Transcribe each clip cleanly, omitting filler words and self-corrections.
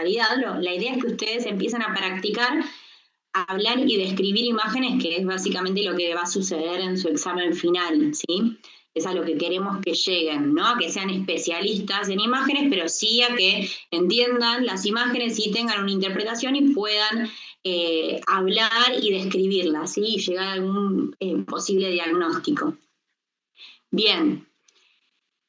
realidad la idea es que ustedes empiecen a practicar, a hablar y describir imágenes, que es básicamente lo que va a suceder en su examen final, ¿sí? Es a lo que queremos que lleguen, ¿no? A que sean especialistas en imágenes, pero sí a que entiendan las imágenes y tengan una interpretación y puedan hablar y describirlas, ¿sí? Y llegar a algún posible diagnóstico. Bien.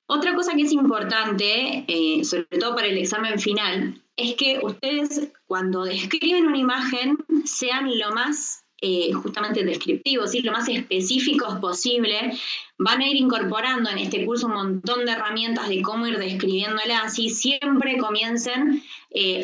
Otra cosa que es importante, sobre todo para el examen final, es que ustedes cuando describen una imagen sean lo más justamente descriptivos, ¿sí? Lo más específicos posible. Van a ir incorporando en este curso un montón de herramientas de cómo ir describiéndola, así siempre comiencen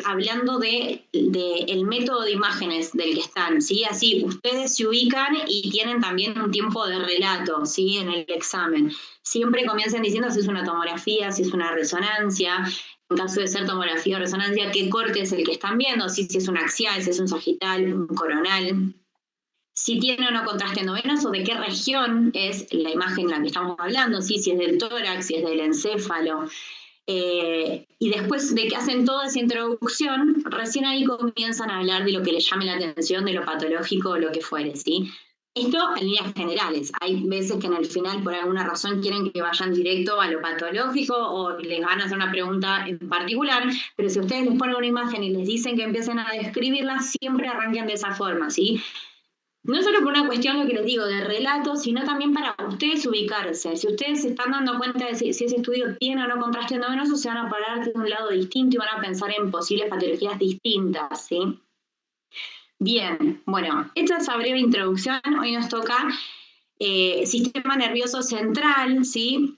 hablando del método de imágenes del que están, ¿sí? Así ustedes se ubican y tienen también un tiempo de relato, ¿sí? En el examen. Siempre comiencen diciendo si es una tomografía, si es una resonancia, en caso de ser tomografía o resonancia, qué corte es el que están viendo, si es un axial, si es un sagital, un coronal, si tiene o no contraste endovenoso, de qué región es la imagen en la que estamos hablando, ¿sí? Si es del tórax, si es del encéfalo. Y después de que hacen toda esa introducción, recién ahí comienzan a hablar de lo que les llame la atención, de lo patológico o lo que fuere, ¿sí? Esto en líneas generales. Hay veces que en el final, por alguna razón, quieren que vayan directo a lo patológico o les van a hacer una pregunta en particular, pero si ustedes les ponen una imagen y les dicen que empiecen a describirla, siempre arranquen de esa forma, ¿sí? No solo por una cuestión, lo que les digo, de relato, sino también para ustedes ubicarse. Si ustedes se están dando cuenta de si ese estudio tiene o no contraste endovenoso, se van a parar de un lado distinto y van a pensar en posibles patologías distintas, ¿sí? Bien, bueno, hecha esa breve introducción, hoy nos toca sistema nervioso central, ¿sí?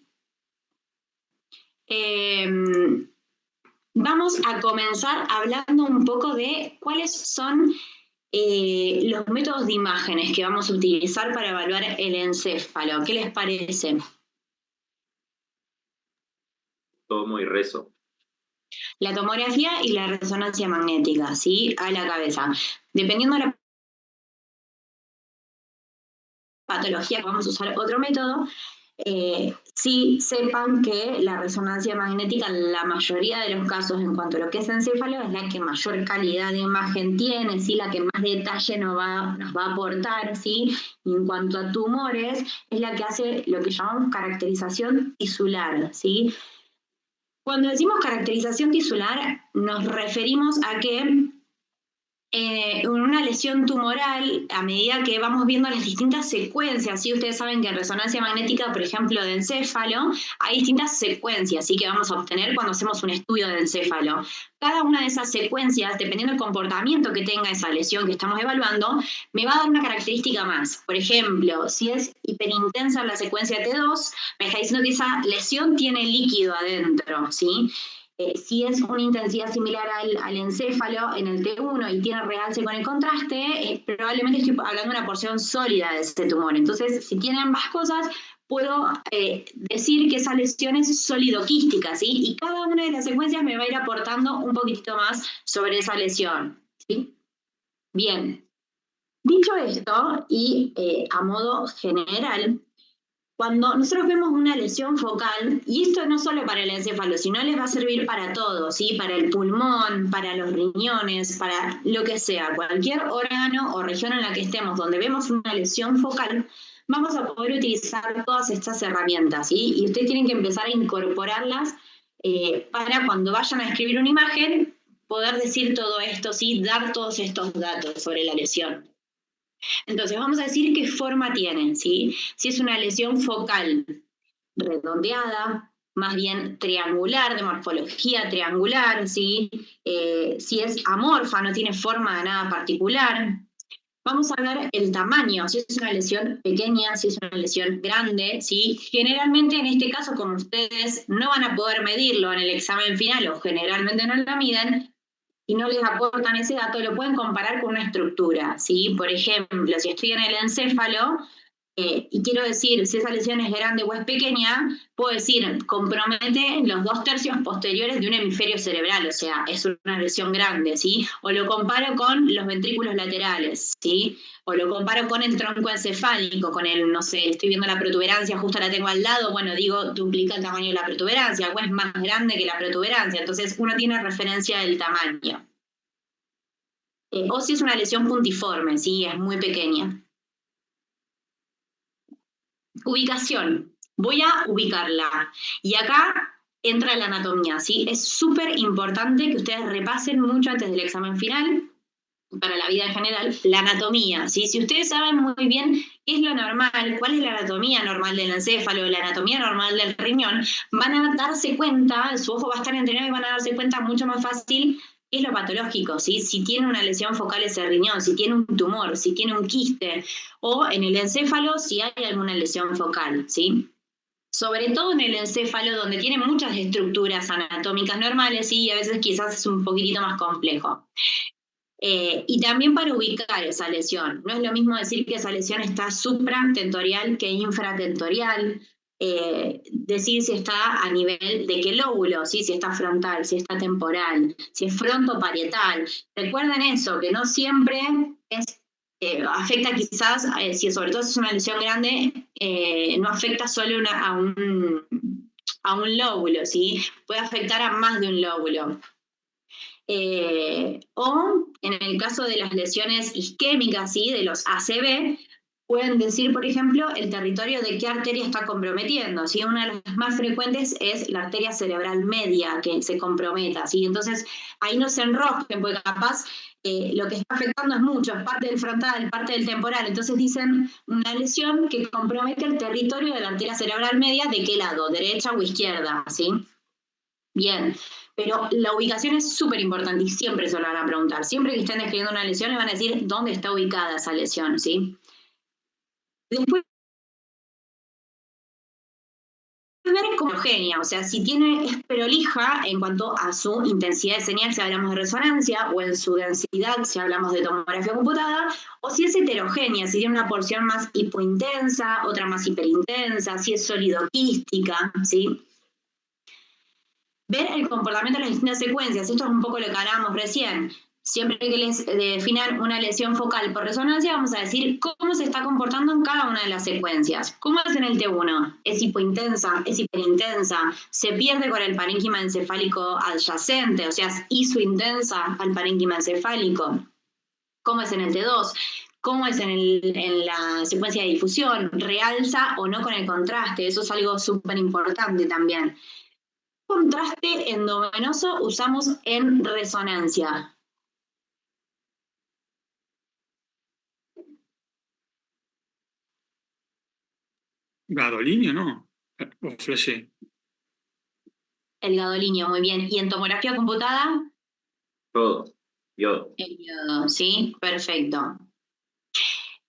Vamos a comenzar hablando un poco de cuáles son los métodos de imágenes que vamos a utilizar para evaluar el encéfalo. ¿Qué les parece? Tomo y rezo. La tomografía y la resonancia magnética, ¿sí? A la cabeza. Dependiendo de la patología, vamos a usar otro método. Sí sepan que la resonancia magnética en la mayoría de los casos en cuanto a lo que es encéfalo es la que mayor calidad de imagen tiene, ¿sí? La que más detalle nos va a aportar, ¿sí? Y en cuanto a tumores es la que hace lo que llamamos caracterización tisular, ¿sí? Cuando decimos caracterización tisular nos referimos a que una lesión tumoral, a medida que vamos viendo las distintas secuencias, ¿sí? Ustedes saben que en resonancia magnética, por ejemplo, de encéfalo, hay distintas secuencias, ¿sí? Que vamos a obtener cuando hacemos un estudio de encéfalo. Cada una de esas secuencias, dependiendo del comportamiento que tenga esa lesión que estamos evaluando, me va a dar una característica más. Por ejemplo, si es hiperintensa la secuencia T2, me está diciendo que esa lesión tiene líquido adentro, ¿sí? Si es una intensidad similar al encéfalo en el T1 y tiene realce con el contraste, probablemente estoy hablando de una porción sólida de ese tumor. Entonces, si tiene ambas cosas, puedo decir que esa lesión es sólido-quística, ¿sí? Y cada una de las secuencias me va a ir aportando un poquitito más sobre esa lesión, ¿sí? Bien. Dicho esto, y a modo general, cuando nosotros vemos una lesión focal, y esto no solo para el encéfalo, sino les va a servir para todo, ¿sí? Para el pulmón, para los riñones, para lo que sea, cualquier órgano o región en la que estemos donde vemos una lesión focal, vamos a poder utilizar todas estas herramientas, ¿sí? Y ustedes tienen que empezar a incorporarlas para cuando vayan a escribir una imagen, poder decir todo esto, ¿sí? Dar todos estos datos sobre la lesión. Entonces, vamos a decir qué forma tiene, ¿sí? Si es una lesión focal redondeada, más bien triangular, de morfología triangular, ¿sí? Si es amorfa, no tiene forma de nada particular. Vamos a ver el tamaño, si es una lesión pequeña, si es una lesión grande, ¿sí? Generalmente en este caso, como ustedes no van a poder medirlo en el examen final o generalmente no lo miden, y no les aportan ese dato, lo pueden comparar con una estructura, ¿sí? Por ejemplo, si estoy en el encéfalo, Y quiero decir, si esa lesión es grande o es pequeña, puedo decir, compromete los 2/3 posteriores de un hemisferio cerebral, o sea, es una lesión grande, ¿sí? O lo comparo con los ventrículos laterales, ¿sí? O lo comparo con el tronco encefálico, con el, no sé, estoy viendo la protuberancia, justo la tengo al lado, bueno, digo, duplica el tamaño de la protuberancia, o es más grande que la protuberancia, entonces uno tiene referencia del tamaño. O si es una lesión puntiforme, ¿sí? Es muy pequeña. Ubicación. Voy a ubicarla. Y acá entra la anatomía, ¿sí? Es súper importante que ustedes repasen mucho antes del examen final, para la vida en general, la anatomía, ¿sí? Si ustedes saben muy bien qué es lo normal, cuál es la anatomía normal del encéfalo, la anatomía normal del riñón, van a darse cuenta, su ojo va a estar entrenado y van a darse cuenta mucho más fácil qué es lo patológico, ¿sí? Si tiene una lesión focal ese riñón, si tiene un tumor, si tiene un quiste, o en el encéfalo si hay alguna lesión focal, ¿sí? Sobre todo en el encéfalo, donde tiene muchas estructuras anatómicas normales, ¿sí? Y a veces quizás es un poquitito más complejo. Y también para ubicar esa lesión. No es lo mismo decir que esa lesión está supratentorial que infratentorial. Decir si está a nivel de qué lóbulo, ¿sí? Si está frontal, si está temporal, si es frontoparietal. Recuerden eso, que no siempre es, afecta quizás, si sobre todo es una lesión grande, no afecta solo a un lóbulo, ¿sí? Puede afectar a más de un lóbulo. O en el caso de las lesiones isquémicas, ¿sí? De los ACV, pueden decir, por ejemplo, el territorio de qué arteria está comprometiendo, ¿sí? Una de las más frecuentes es la arteria cerebral media que se comprometa, ¿sí? Entonces, ahí no se enrosquen, porque capaz lo que está afectando es mucho, es parte del frontal, parte del temporal. Entonces dicen una lesión que compromete el territorio de la arteria cerebral media, ¿de qué lado? ¿Derecha o izquierda? ¿Sí? Bien, pero la ubicación es súper importante y siempre se lo van a preguntar. Siempre que estén describiendo una lesión, le van a decir dónde está ubicada esa lesión, ¿sí? Después, ver como heterogénea, o sea, si es prolija en cuanto a su intensidad de señal, si hablamos de resonancia, o en su densidad, si hablamos de tomografía computada, o si es heterogénea, si tiene una porción más hipointensa, otra más hiperintensa, si es solidoquística, ¿sí? Ver el comportamiento de las distintas secuencias. Esto es un poco lo que hablábamos recién. Siempre que les definan una lesión focal por resonancia, vamos a decir cómo se está comportando en cada una de las secuencias. ¿Cómo es en el T1? ¿Es hipointensa? ¿Es hiperintensa? ¿Se pierde con el parénquima encefálico adyacente? O sea, ¿es isointensa al parénquima encefálico? ¿Cómo es en el T2? ¿Cómo es en la secuencia de difusión? ¿Realza o no con el contraste? Eso es algo súper importante también. Contraste endovenoso usamos en resonancia. Gadolinio, ¿no? O flashé. El gadolinio, muy bien. ¿Y en tomografía computada? Todo. Yo. El yodo, ¿sí? Perfecto.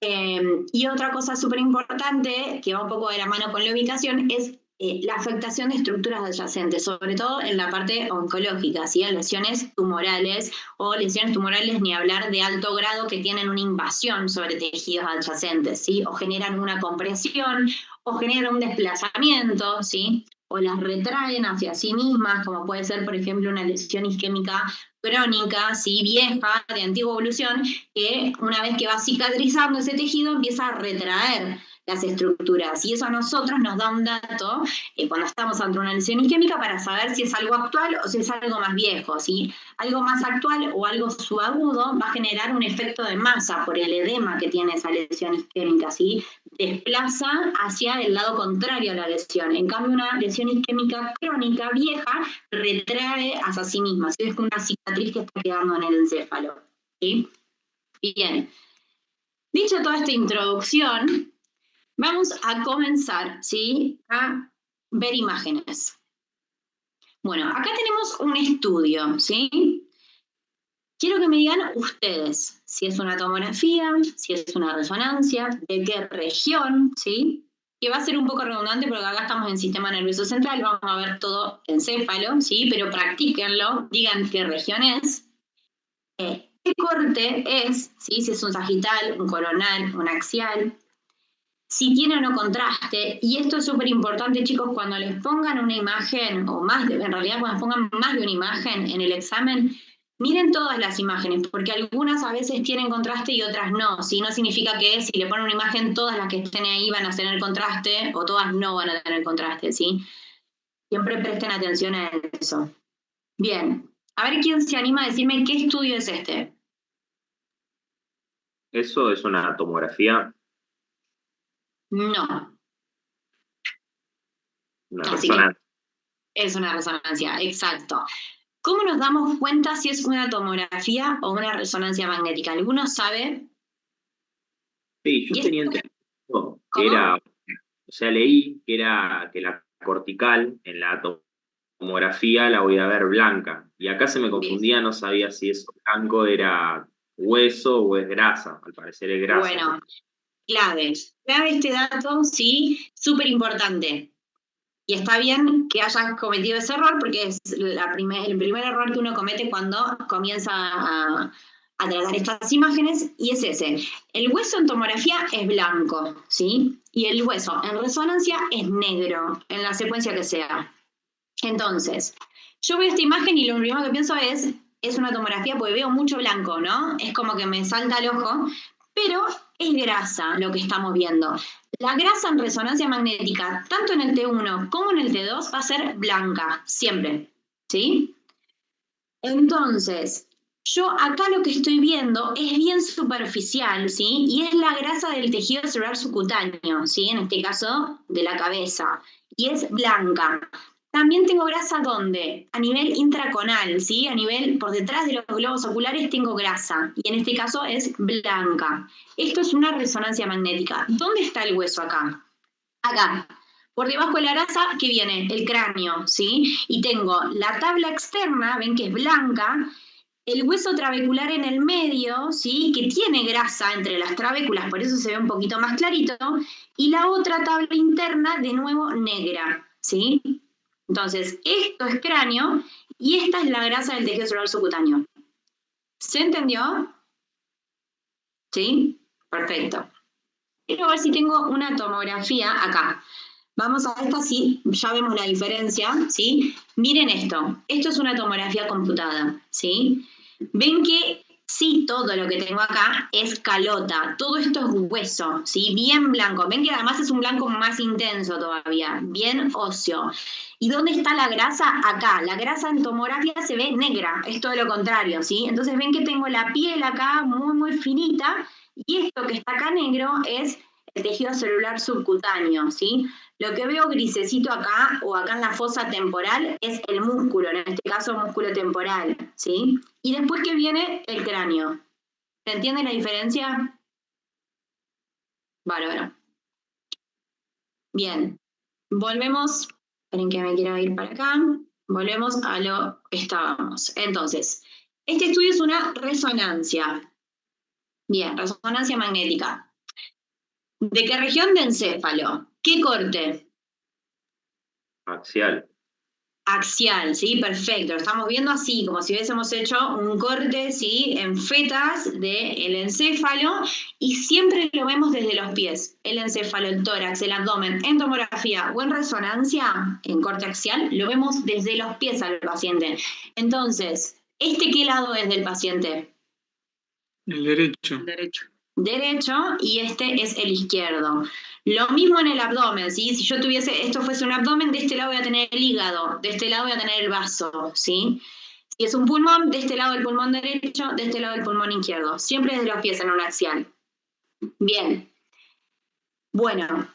Y otra cosa súper importante, que va un poco de la mano con la ubicación, es la afectación de estructuras adyacentes, sobre todo en la parte oncológica, ¿sí? Lesiones tumorales o lesiones tumorales, ni hablar de alto grado, que tienen una invasión sobre tejidos adyacentes, ¿sí? O generan una compresión, o generan un desplazamiento, ¿sí? O las retraen hacia sí mismas, como puede ser, por ejemplo, una lesión isquémica crónica, ¿sí? Vieja, de antigua evolución, que una vez que va cicatrizando ese tejido empieza a retraer las estructuras. Y eso a nosotros nos da un dato cuando estamos ante una lesión isquémica para saber si es algo actual o si es algo más viejo, ¿sí? Algo más actual o algo subagudo va a generar un efecto de masa por el edema que tiene esa lesión isquémica, ¿sí? Desplaza hacia el lado contrario a la lesión. En cambio, una lesión isquémica crónica vieja retrae hacia sí misma, ¿sí? Es una cicatriz que está quedando en el encéfalo, ¿sí? Bien. Dicho toda esta introducción, vamos a comenzar, ¿sí? A ver imágenes. Bueno, acá tenemos un estudio, ¿sí? Quiero que me digan ustedes si es una tomografía, si es una resonancia, de qué región, ¿sí? Que va a ser un poco redundante porque acá estamos en sistema nervioso central, vamos a ver todo encéfalo, ¿sí? Pero practíquenlo, digan qué región es. ¿Qué corte es? ¿Sí? Si es un sagital, un coronal, un axial. si tiene o no contraste, y esto es súper importante, chicos, cuando les pongan una imagen, o más, en realidad cuando pongan más de una imagen en el examen, miren todas las imágenes, porque algunas a veces tienen contraste y otras no, ¿sí? No significa que si le ponen una imagen, todas las que estén ahí van a tener contraste, o todas no van a tener contraste, ¿sí? Siempre presten atención a eso. Bien, a ver quién se anima a decirme qué estudio es este. Eso es una tomografía, No, una así que resonancia. es una resonancia, exacto. ¿Cómo nos damos cuenta si es una tomografía o una resonancia magnética? ¿Alguno sabe? Sí, ¿Y yo esto tenía entendido que cómo? era, o sea, leí que era que la cortical en la tomografía la voy a ver blanca. Y acá se me Bien. confundía, no sabía si eso blanco era hueso o es grasa. Al parecer es grasa. Bueno, clave. Clave este dato, sí, súper importante. Y está bien que hayas cometido ese error porque es el primer error que uno comete cuando comienza a tratar estas imágenes, y es ese. El hueso en tomografía es blanco, ¿sí? Y el hueso en resonancia es negro, en la secuencia que sea. Entonces, yo veo esta imagen y lo primero que pienso es una tomografía porque veo mucho blanco, ¿no? Es como que me salta al ojo, pero es grasa lo que estamos viendo. La grasa en resonancia magnética, tanto en el T1 como en el T2, va a ser blanca, siempre, ¿sí? Entonces, yo acá lo que estoy viendo es bien superficial, ¿sí? Y es la grasa del tejido celular subcutáneo, ¿sí? En este caso, de la cabeza. Y es blanca. También tengo grasa, ¿dónde? A nivel intraconal, ¿sí? A nivel, por detrás de los globos oculares tengo grasa. Y en este caso es blanca. Esto es una resonancia magnética. ¿Dónde está el hueso acá? Acá. Por debajo de la grasa, ¿qué viene? El cráneo, ¿sí? Y tengo la tabla externa, ven que es blanca, el hueso trabecular en el medio, ¿sí? Que tiene grasa entre las trabéculas, por eso se ve un poquito más clarito, y la otra tabla interna, de nuevo, negra, ¿sí? Entonces, esto es cráneo y esta es la grasa del tejido celular subcutáneo. ¿Se entendió? ¿Sí? Perfecto. Quiero ver si tengo una tomografía acá. Vamos a esta, sí, ya vemos la diferencia, ¿sí? Miren esto, esto es una tomografía computada, ¿sí? Ven que sí, todo lo que tengo acá es calota, todo esto es hueso, ¿sí? Bien blanco, ven que además es un blanco más intenso todavía, bien óseo. ¿Y dónde está la grasa? Acá, la grasa en tomografía se ve negra, es todo lo contrario, ¿sí? Entonces ven que tengo la piel acá muy, muy finita, y esto que está acá negro es el tejido celular subcutáneo, ¿sí? Lo que veo grisecito acá, o acá en la fosa temporal, es el músculo, en este caso músculo temporal, ¿sí? Y después que viene el cráneo. ¿Se entiende la diferencia? Bárbaro. Bien. Volvemos, esperen que me quiero ir para acá. Volvemos a lo que estábamos. Entonces, este estudio es una resonancia. Bien, resonancia magnética. ¿De qué región? De encéfalo. ¿Qué corte? Axial. Axial, ¿sí? Perfecto. Lo estamos viendo así, como si hubiésemos hecho un corte, ¿sí? En fetas del encéfalo, y siempre lo vemos desde los pies. El encéfalo, el tórax, el abdomen, en tomografía o en resonancia, en corte axial, lo vemos desde los pies al paciente. Entonces, ¿este qué lado es del paciente? El derecho. Derecho, y este es el izquierdo. Lo mismo en el abdomen, ¿sí? Si yo tuviese, esto fuese un abdomen, de este lado voy a tener el hígado, de este lado voy a tener el vaso, ¿sí? Si es un pulmón, de este lado el pulmón derecho, de este lado el pulmón izquierdo. Siempre desde los pies en un axial. Bien. Bueno,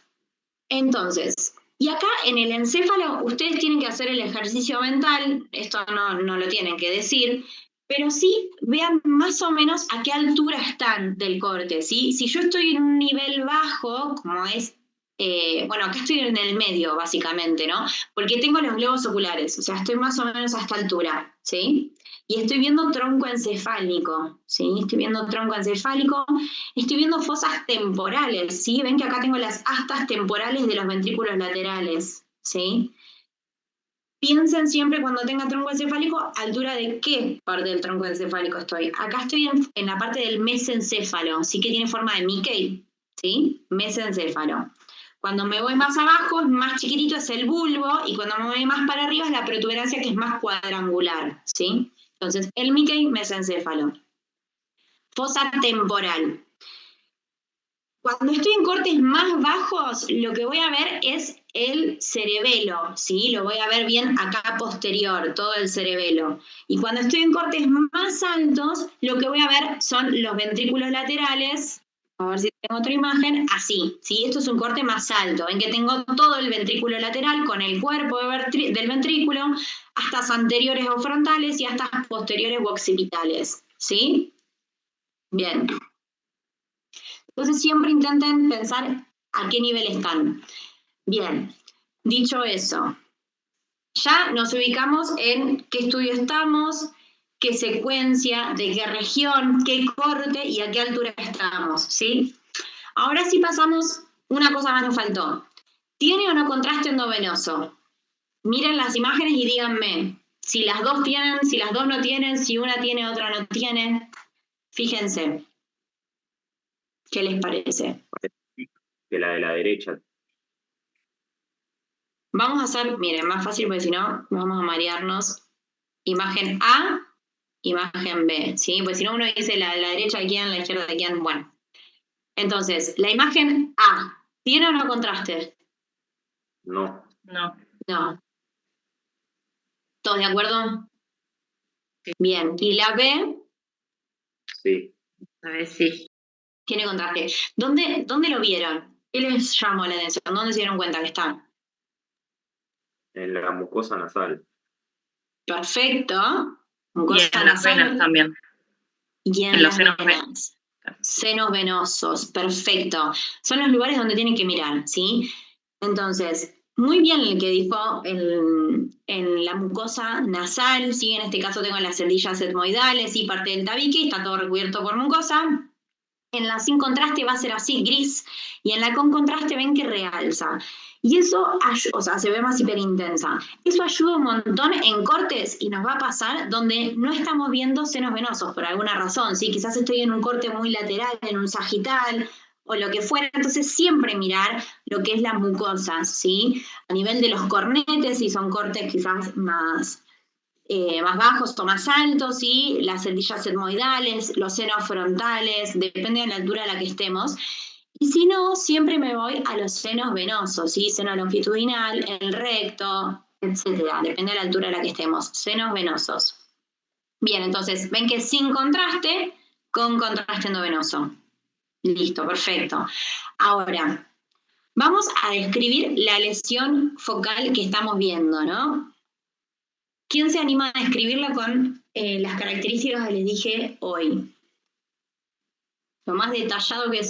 entonces, y acá en el encéfalo ustedes tienen que hacer el ejercicio mental, esto no lo tienen que decir, pero sí vean más o menos a qué altura están del corte, ¿sí? Si yo estoy en un nivel bajo, como es, bueno, acá estoy en el medio, básicamente, ¿no? Porque tengo los globos oculares, o sea, estoy más o menos a esta altura, ¿sí? Y estoy viendo tronco encefálico, ¿sí? Estoy viendo tronco encefálico, estoy viendo fosas temporales, ¿sí? Ven que acá tengo las astas temporales de los ventrículos laterales, ¿sí? Piensen siempre cuando tenga tronco encefálico, altura de qué parte del tronco encefálico estoy. Acá estoy en la parte del mesencéfalo, sí, que tiene forma de Mickey, ¿sí? Mesencéfalo. Cuando me voy más abajo, más chiquitito es el bulbo, y cuando me voy más para arriba es la protuberancia, que es más cuadrangular, ¿sí? Entonces, el Mickey, mesencéfalo. Fosa temporal. Cuando estoy en cortes más bajos, lo que voy a ver es el cerebelo, ¿sí? Lo voy a ver bien acá posterior, todo el cerebelo. Y cuando estoy en cortes más altos, lo que voy a ver son los ventrículos laterales. A ver si tengo otra imagen. Así, ¿sí? Esto es un corte más alto. Ven que tengo todo el ventrículo lateral con el cuerpo del ventrículo, astas anteriores o frontales y astas posteriores o occipitales, ¿sí? Bien. Entonces siempre intenten pensar a qué nivel están. Bien, dicho eso, ya nos ubicamos en qué estudio estamos, qué secuencia, de qué región, qué corte y a qué altura estamos, ¿sí? Ahora sí pasamos, una cosa más nos faltó. ¿Tiene o no contraste endovenoso? Miren las imágenes y díganme si las dos tienen, si las dos no tienen, si una tiene, otra no tiene. Fíjense, ¿qué les parece? Que la de la derecha. Vamos a hacer, miren, más fácil porque si no, vamos a marearnos. Imagen A, imagen B, ¿sí? Pues si no uno dice la derecha de quién, la izquierda de quién, bueno. Entonces, la imagen A, ¿tiene o no contraste? No. No. No. ¿Todos de acuerdo? Bien. ¿Y la B? Sí. A ver, sí. Tiene contraste. ¿Dónde lo vieron? ¿Qué les llamó la atención? ¿Dónde se dieron cuenta que está? En la mucosa nasal. Perfecto. Y Mucosa en las nasal. venas también. Y en En los las senos venas. Senos venosos, perfecto. Son los lugares donde tienen que mirar, ¿sí? Entonces, muy bien el que dijo en la mucosa nasal, ¿sí? En este caso tengo las celdillas etmoidales y parte del tabique, está todo recubierto por mucosa. En la sin contraste va a ser así, gris, y en la con contraste ven que realza. Y eso, o sea, se ve más hiperintensa. Eso ayuda un montón en cortes y nos va a pasar donde no estamos viendo senos venosos por alguna razón, ¿sí? Quizás estoy en un corte muy lateral, en un sagital o lo que fuera. Entonces siempre mirar lo que es la mucosa, ¿sí? A nivel de los cornetes, si son cortes quizás más bajos o más altos, ¿sí? Las celdillas etmoidales, los senos frontales, depende de la altura a la que estemos. Y si no, siempre me voy a los senos venosos, ¿sí? Seno longitudinal, el recto, etcétera, depende de la altura a la que estemos. Senos venosos. Bien, entonces, ven que sin contraste, con contraste endovenoso. Listo, perfecto. Ahora, vamos a describir la lesión focal que estamos viendo, ¿no? ¿Quién se anima a describirla con las características que les dije hoy? Lo más detallado que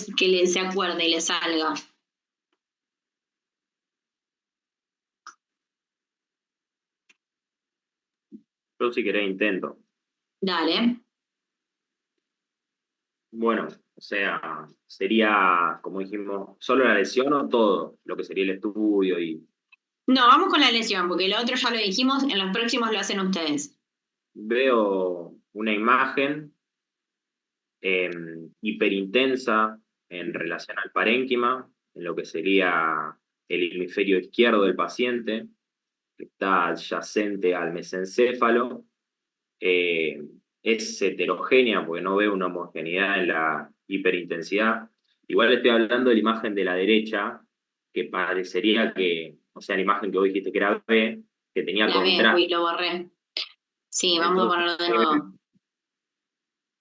se acuerde y le salga. Yo si querés intento. Dale. Bueno, o sea, sería, como dijimos, solo la lesión o todo, lo que sería el estudio y No, vamos con la lesión, porque lo otro ya lo dijimos, en los próximos lo hacen ustedes. veo una imagen hiperintensa en relación al parénquima, en lo que sería el hemisferio izquierdo del paciente, que está adyacente al mesencéfalo. Es heterogénea porque no veo una homogeneidad en la hiperintensidad. Igual estoy hablando de la imagen de la derecha, que parecería que, o sea, la imagen que vos dijiste que era B, que tenía La B, contraste. uy, lo borré. Sí, vamos a Entonces, ponerlo de nuevo.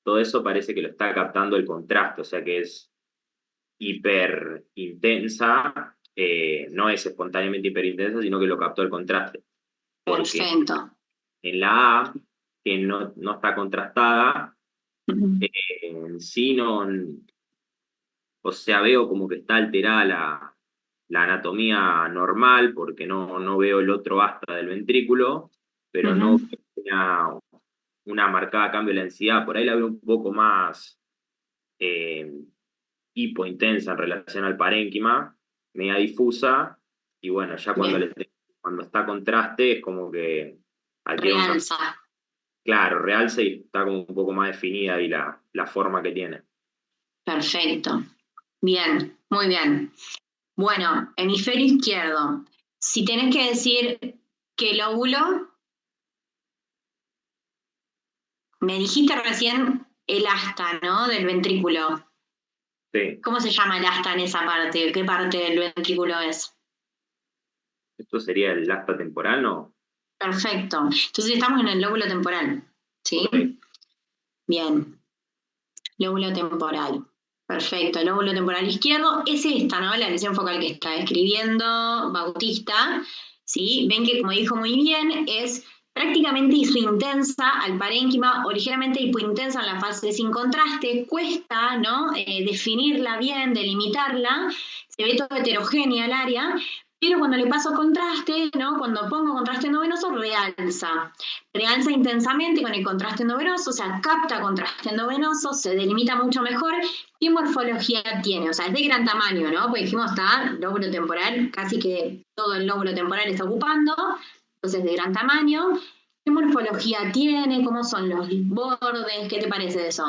todo eso parece que lo está captando el contraste, o sea que es hiperintensa, no es espontáneamente hiperintensa, sino que lo captó el contraste. Porque Perfecto. en la A, que no está contrastada, en sí no, o sea, veo como que está alterada la anatomía normal, porque no veo el otro asta del ventrículo, pero no veo una marcada cambio de la densidad. Por ahí la veo un poco más eh, hipointensa en relación al parénquima, media difusa, y bueno, ya cuando está contraste es como que adquiere Realza. claro, realce y está como un poco más definida ahí la forma que tiene. Perfecto. Bien, muy bien. Bueno, hemisferio izquierdo. Si tenés que decir qué lóbulo, me dijiste recién el asta, ¿no? Del ventrículo. Sí, ¿Cómo se llama el asta en esa parte? ¿Qué parte del ventrículo es? esto sería el asta temporal, ¿no? Perfecto. Entonces estamos en el lóbulo temporal, ¿sí? Ok. Bien, lóbulo temporal. Perfecto, lóbulo temporal izquierdo es esta, ¿no? La lesión focal que está describiendo Bautista, ¿sí? Ven que, como dijo muy bien, es prácticamente hipointensa al parénquima o ligeramente hipointensa en la fase sin contraste. Cuesta, ¿no? Definirla bien, delimitarla. Se ve todo heterogénea el área, pero cuando le paso contraste, ¿no? Cuando pongo contraste endovenoso, realza intensamente con el contraste endovenoso, o sea, capta contraste endovenoso, se delimita mucho mejor. ¿Qué morfología tiene? O sea, es de gran tamaño, ¿no? Porque dijimos, está lóbulo temporal, casi que todo el lóbulo temporal está ocupando, entonces de gran tamaño. ¿Qué morfología tiene? ¿Cómo son los bordes? ¿Qué te parece de eso?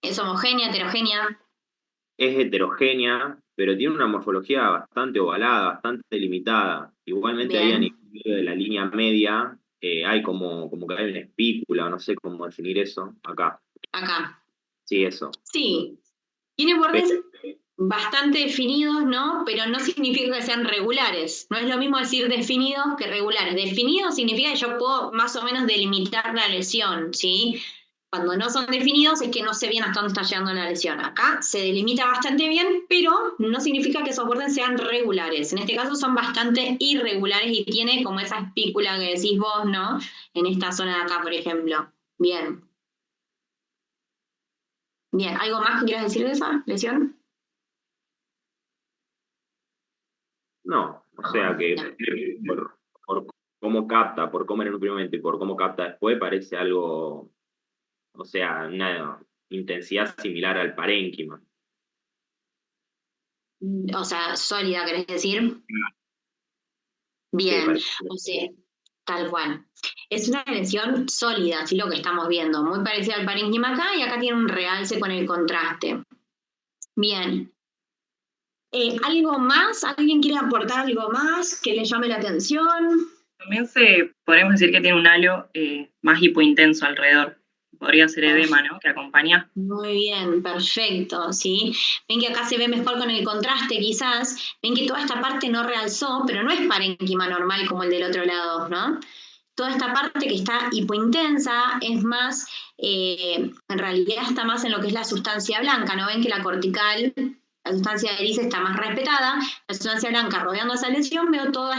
¿Es homogénea, heterogénea? Es heterogénea, pero tiene una morfología bastante ovalada, bastante limitada. Igualmente ahí a Bien, nivel de la línea media hay como que hay una espícula, no sé cómo definir eso. Acá, acá. sí, eso. Sí, tiene Pero, bordes bastante definidos, ¿no? Pero no significa que sean regulares. No es lo mismo decir definidos que regulares. Definidos significa que yo puedo más o menos delimitar la lesión, ¿sí? Cuando no son definidos es que no sé bien hasta dónde está llegando la lesión. Acá se delimita bastante bien, pero no significa que esos bordes sean regulares. En este caso son bastante irregulares y tiene como esa espícula que decís vos, ¿no? En esta zona de acá, por ejemplo. Bien, bien. ¿Algo más que quieras decir de esa lesión? no, o sea que No. por cómo capta, por cómo era en un primer momento y por cómo capta después, parece algo, o sea, una intensidad similar al parénquima. O sea, sólida, ¿querés decir? Sí, Bien, parece. o sea, tal cual. Es una lesión sólida, así lo que estamos viendo, muy parecida al parénquima acá y acá tiene un realce con el contraste. Bien. ¿Algo más? ¿Alguien quiere aportar algo más que le llame la atención? También podríamos decir que tiene un halo más hipointenso alrededor. Podría ser edema, ¿no? Que acompaña. Muy bien, perfecto, ¿sí? Ven que acá se ve mejor con el contraste quizás, ven que toda esta parte no realzó, pero no es parénquima normal como el del otro lado, ¿no? Toda esta parte que está hipointensa es más, en realidad está más en lo que es la sustancia blanca, ¿no? Ven que la cortical, la sustancia gris está más respetada, la sustancia blanca rodeando esa lesión, veo toda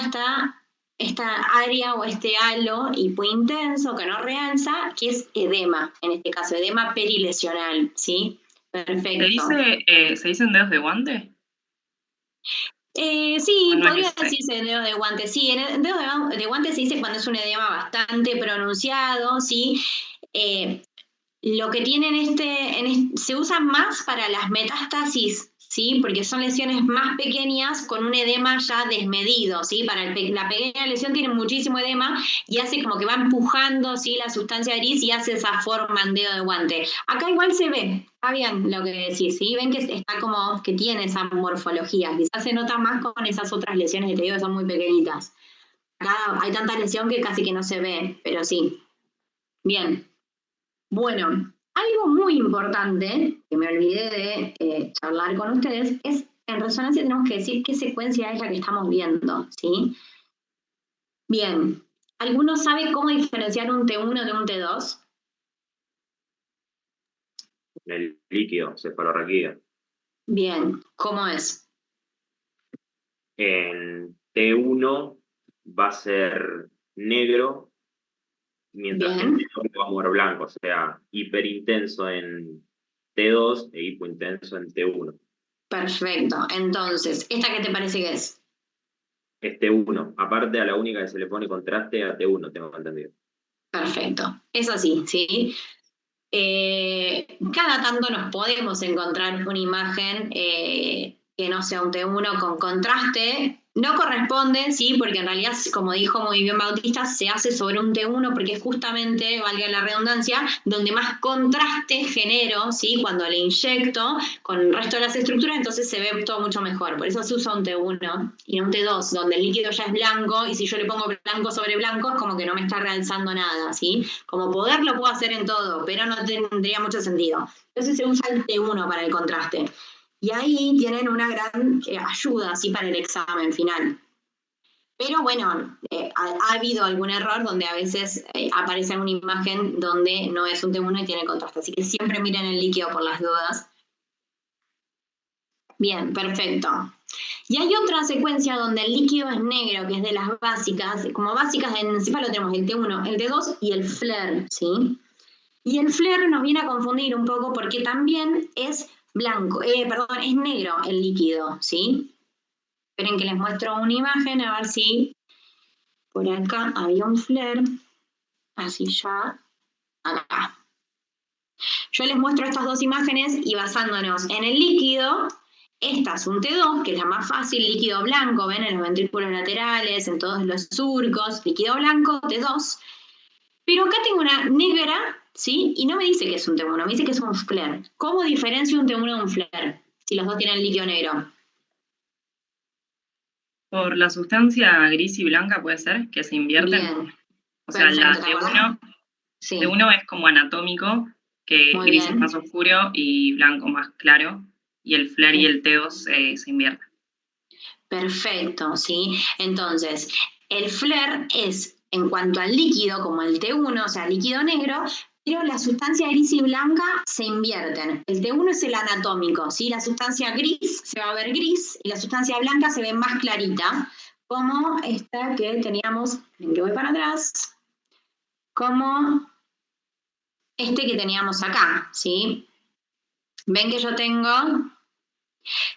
esta área o este halo hipointenso que no realza, que es edema, en este caso, edema perilesional, ¿sí? Perfecto. ¿Se dicen dedos de guante? ¿O Sí, no es podría necesario? decirse dedo de guante. Sí, en el dedo de guante se dice cuando es un edema bastante pronunciado, ¿sí? Eh, lo que tienen se usa más para las metástasis, ¿sí? Porque son lesiones más pequeñas con un edema ya desmedido, ¿sí? Para la pequeña lesión tiene muchísimo edema y hace como que va empujando, ¿sí? La sustancia gris y hace esa forma en dedo de guante. Acá igual se ve, está bien lo que decís, ¿sí? Ven que está como que tiene esa morfología. Quizás se nota más con esas otras lesiones que te digo que son muy pequeñitas. Acá hay tanta lesión que casi que no se ve, pero sí. Bien. Bueno, algo muy importante que me olvidé de charlar con ustedes es, en resonancia tenemos que decir qué secuencia es la que estamos viendo, ¿sí? Bien, ¿alguno sabe cómo diferenciar un T1 de un T2? El líquido cefalorraquídeo. Bien, ¿cómo es? En T1 va a ser negro, mientras que en Bien, T2 va a mover blanco, o sea, hiperintenso en T2 e hipointenso en T1. perfecto. Entonces, ¿esta qué te parece que es? Es T1, aparte a la única que se le pone contraste a T1, tengo entendido. Perfecto, es así, ¿sí? Cada tanto nos podemos encontrar una imagen que no sea un T1 con contraste, No corresponde, sí, porque en realidad, como dijo muy bien Bautista, se hace sobre un T1 porque es justamente, valga la redundancia, donde más contraste genero, ¿sí? Cuando le inyecto con el resto de las estructuras, entonces se ve todo mucho mejor. Por eso se usa un T1 y no un T2, donde el líquido ya es blanco y si yo le pongo blanco sobre blanco es como que no me está realzando nada, ¿sí? Como poder lo puedo hacer en todo, pero no tendría mucho sentido. Entonces se usa el T1 para el contraste. Y ahí tienen una gran ayuda así para el examen final. Pero bueno, ha habido algún error donde a veces aparece una imagen donde no es un T1 y tiene contraste. Así que siempre miren el líquido por las dudas. Bien, perfecto. Y hay otra secuencia donde el líquido es negro, que es de las básicas. Como básicas en encéfalo tenemos el T1, el T2 y el FLAIR, ¿sí? Y el FLAIR nos viene a confundir un poco porque también es blanco, es negro el líquido, ¿sí? Esperen que les muestro una imagen, a ver si por acá había un FLAIR, así ya, acá. Yo les muestro estas dos imágenes y basándonos en el líquido, esta es un T2, que es la más fácil, líquido blanco, ven en los ventrículos laterales, en todos los surcos, líquido blanco, T2. Pero acá tengo una negra, ¿sí? Y no me dice que es un T1, me dice que es un FLAIR. ¿Cómo diferencio un T1 de un FLAIR? Si los dos tienen líquido negro. Por la sustancia gris y blanca puede ser, que se invierten. Bien. O sea, Perfecto, la ¿te acordás? Sí. T1 es como anatómico, que Muy gris bien. es más oscuro y blanco más claro, y el FLAIR y el T2 se invierten. Perfecto, ¿sí? Entonces, el FLAIR es, en cuanto al líquido, como el T1, o sea, líquido negro, pero la sustancia gris y blanca se invierten. El T1 es el anatómico, ¿sí? La sustancia gris se va a ver gris y la sustancia blanca se ve más clarita, como esta que teníamos, en que voy para atrás, como este que teníamos acá, ¿sí? Ven que yo tengo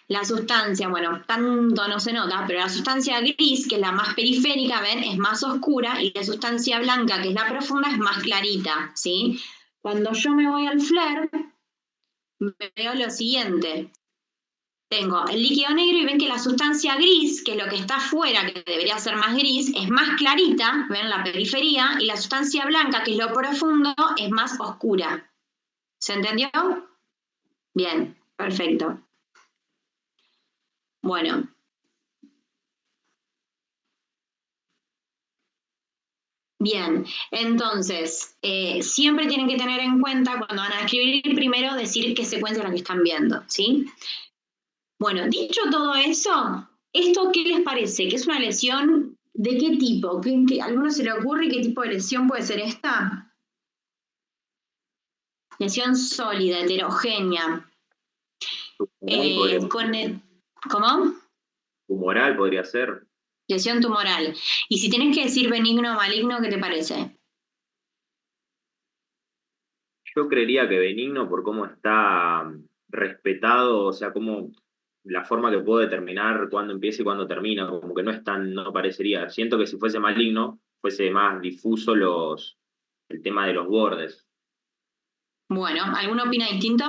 la sustancia, bueno, tanto no se nota, pero la sustancia gris, que es la más periférica, ven, es más oscura, y la sustancia blanca, que es la profunda, es más clarita, ¿sí? Cuando yo me voy al FLAIR, veo lo siguiente. Tengo el líquido negro y ven que la sustancia gris, que es lo que está afuera, que debería ser más gris, es más clarita, ven la periferia, y la sustancia blanca, que es lo profundo, es más oscura. ¿Se entendió? Bien, perfecto. Bueno. Bien, entonces, siempre tienen que tener en cuenta cuando van a escribir primero decir qué secuencia es la que están viendo, ¿sí? Bueno, dicho todo eso, ¿esto qué les parece? ¿Que es una lesión de qué tipo? ¿A alguno se le ocurre qué tipo de lesión puede ser esta? Lesión sólida, heterogénea. ¿Cómo? Tumoral podría ser. Lesión tumoral. Y si tenés que decir benigno o maligno, ¿qué te parece? Yo creería que benigno por cómo está respetado, o sea, como la forma que puedo determinar cuándo empieza y cuándo termina, como que no es tan, no parecería. Siento que si fuese maligno, fuese más difuso el tema de los bordes. Bueno, ¿alguno opina distinto?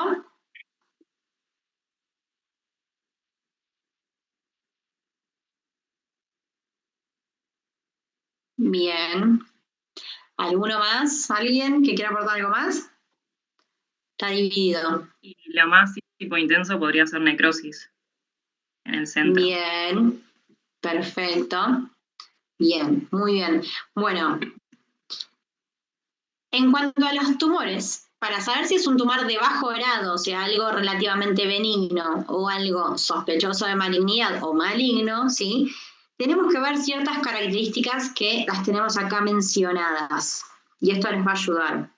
Bien. ¿Alguno más? ¿Alguien que quiera aportar algo más? Está dividido. Y la más tipo intenso podría ser necrosis en el centro. Bien, perfecto. Bien, muy bien. Bueno, en cuanto a los tumores, para saber si es un tumor de bajo grado, o sea, algo relativamente benigno o algo sospechoso de malignidad o maligno, ¿sí? Tenemos que ver ciertas características que las tenemos acá mencionadas. Y esto les va a ayudar.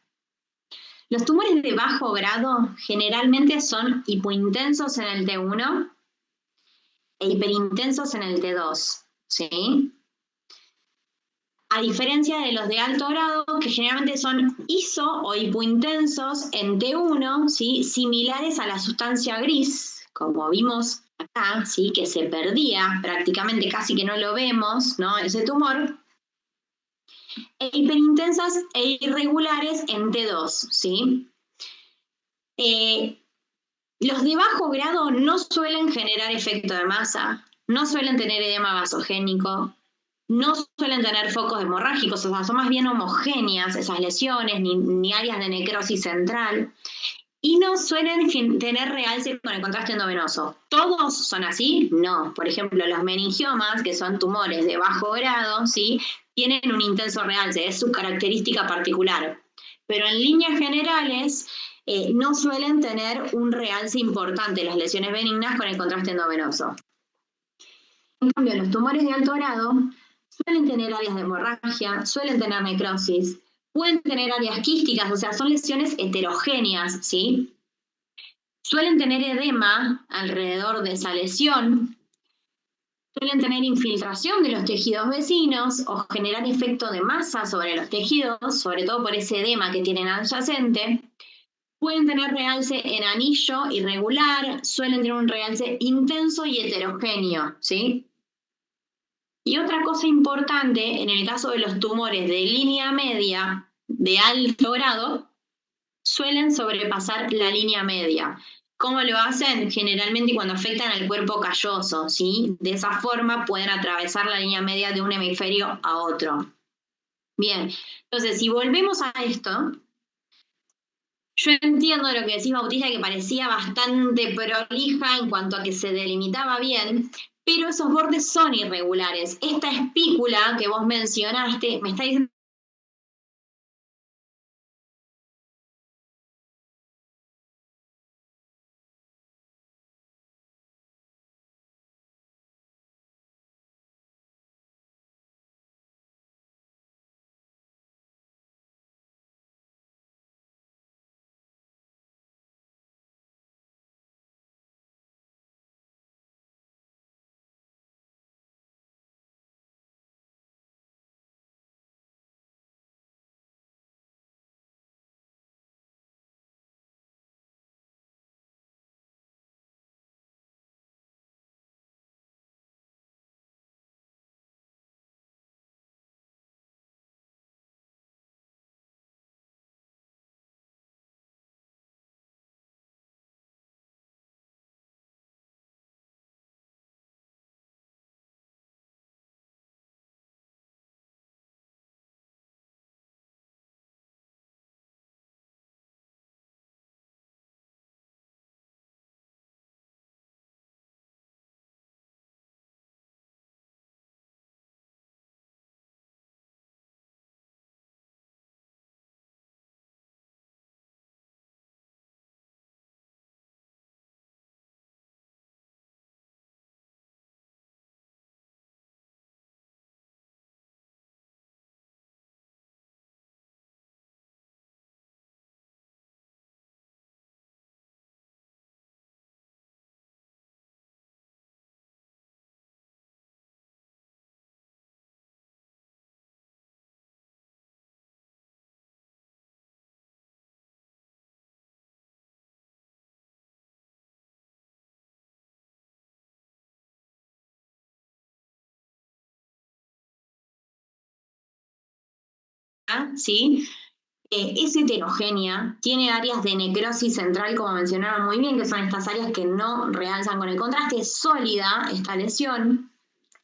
Los tumores de bajo grado generalmente son hipointensos en el T1 e hiperintensos en el T2, ¿sí? A diferencia de los de alto grado, que generalmente son iso o hipointensos en T1, ¿sí? Similares a la sustancia gris, como vimos acá, ¿sí? Que se perdía, prácticamente casi que no lo vemos, ¿no? Ese tumor. E hiperintensas e irregulares en T2, ¿sí? Los de bajo grado no suelen generar efecto de masa, no suelen tener edema vasogénico, no suelen tener focos hemorrágicos, o sea, son más bien homogéneas esas lesiones, ni áreas de necrosis central, y no suelen tener realce con el contraste endovenoso. ¿Todos son así? No. Por ejemplo, los meningiomas, que son tumores de bajo grado, ¿sí?, tienen un intenso realce, es su característica particular. Pero en líneas generales, no suelen tener un realce importante las lesiones benignas con el contraste endovenoso. En cambio, los tumores de alto grado suelen tener áreas de hemorragia, suelen tener necrosis, pueden tener áreas quísticas, o sea, son lesiones heterogéneas, ¿sí? Suelen tener edema alrededor de esa lesión, suelen tener infiltración de los tejidos vecinos o generar efecto de masa sobre los tejidos, sobre todo por ese edema que tienen adyacente. Pueden tener realce en anillo irregular, suelen tener un realce intenso y heterogéneo, ¿sí? Y otra cosa importante, en el caso de los tumores de línea media de alto grado, suelen sobrepasar la línea media. ¿Cómo lo hacen? Generalmente cuando afectan al cuerpo calloso, ¿sí? De esa forma pueden atravesar la línea media de un hemisferio a otro. Bien, entonces si volvemos a esto, yo entiendo lo que decís, Bautista, que parecía bastante prolija en cuanto a que se delimitaba bien, pero esos bordes son irregulares. Esta espícula que vos mencionaste, me está diciendo ¿sí? Es heterogénea, tiene áreas de necrosis central, como mencionaron muy bien, que son estas áreas que no realzan con el contraste. Es sólida esta lesión,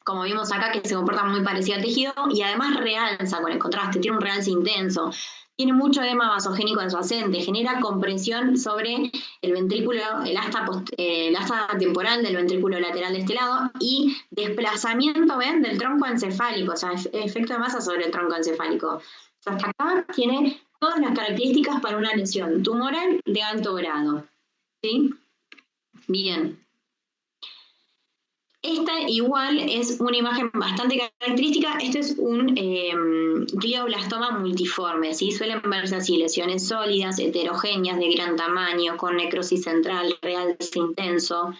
como vimos acá, que se comporta muy parecida al tejido, y además realza con el contraste, tiene un realce intenso. Tiene mucho edema vasogénico en su ascente, genera compresión sobre el ventrículo, el asta temporal del ventrículo lateral de este lado, y desplazamiento, ¿ven?, del tronco encefálico, o sea, efecto de masa sobre el tronco encefálico. O sea, hasta acá tiene todas las características para una lesión tumoral de alto grado, ¿sí? Bien. Esta igual es una imagen bastante característica. Este es un glioblastoma multiforme, ¿sí? Suelen verse así, lesiones sólidas, heterogéneas, de gran tamaño, con necrosis central, realce intenso,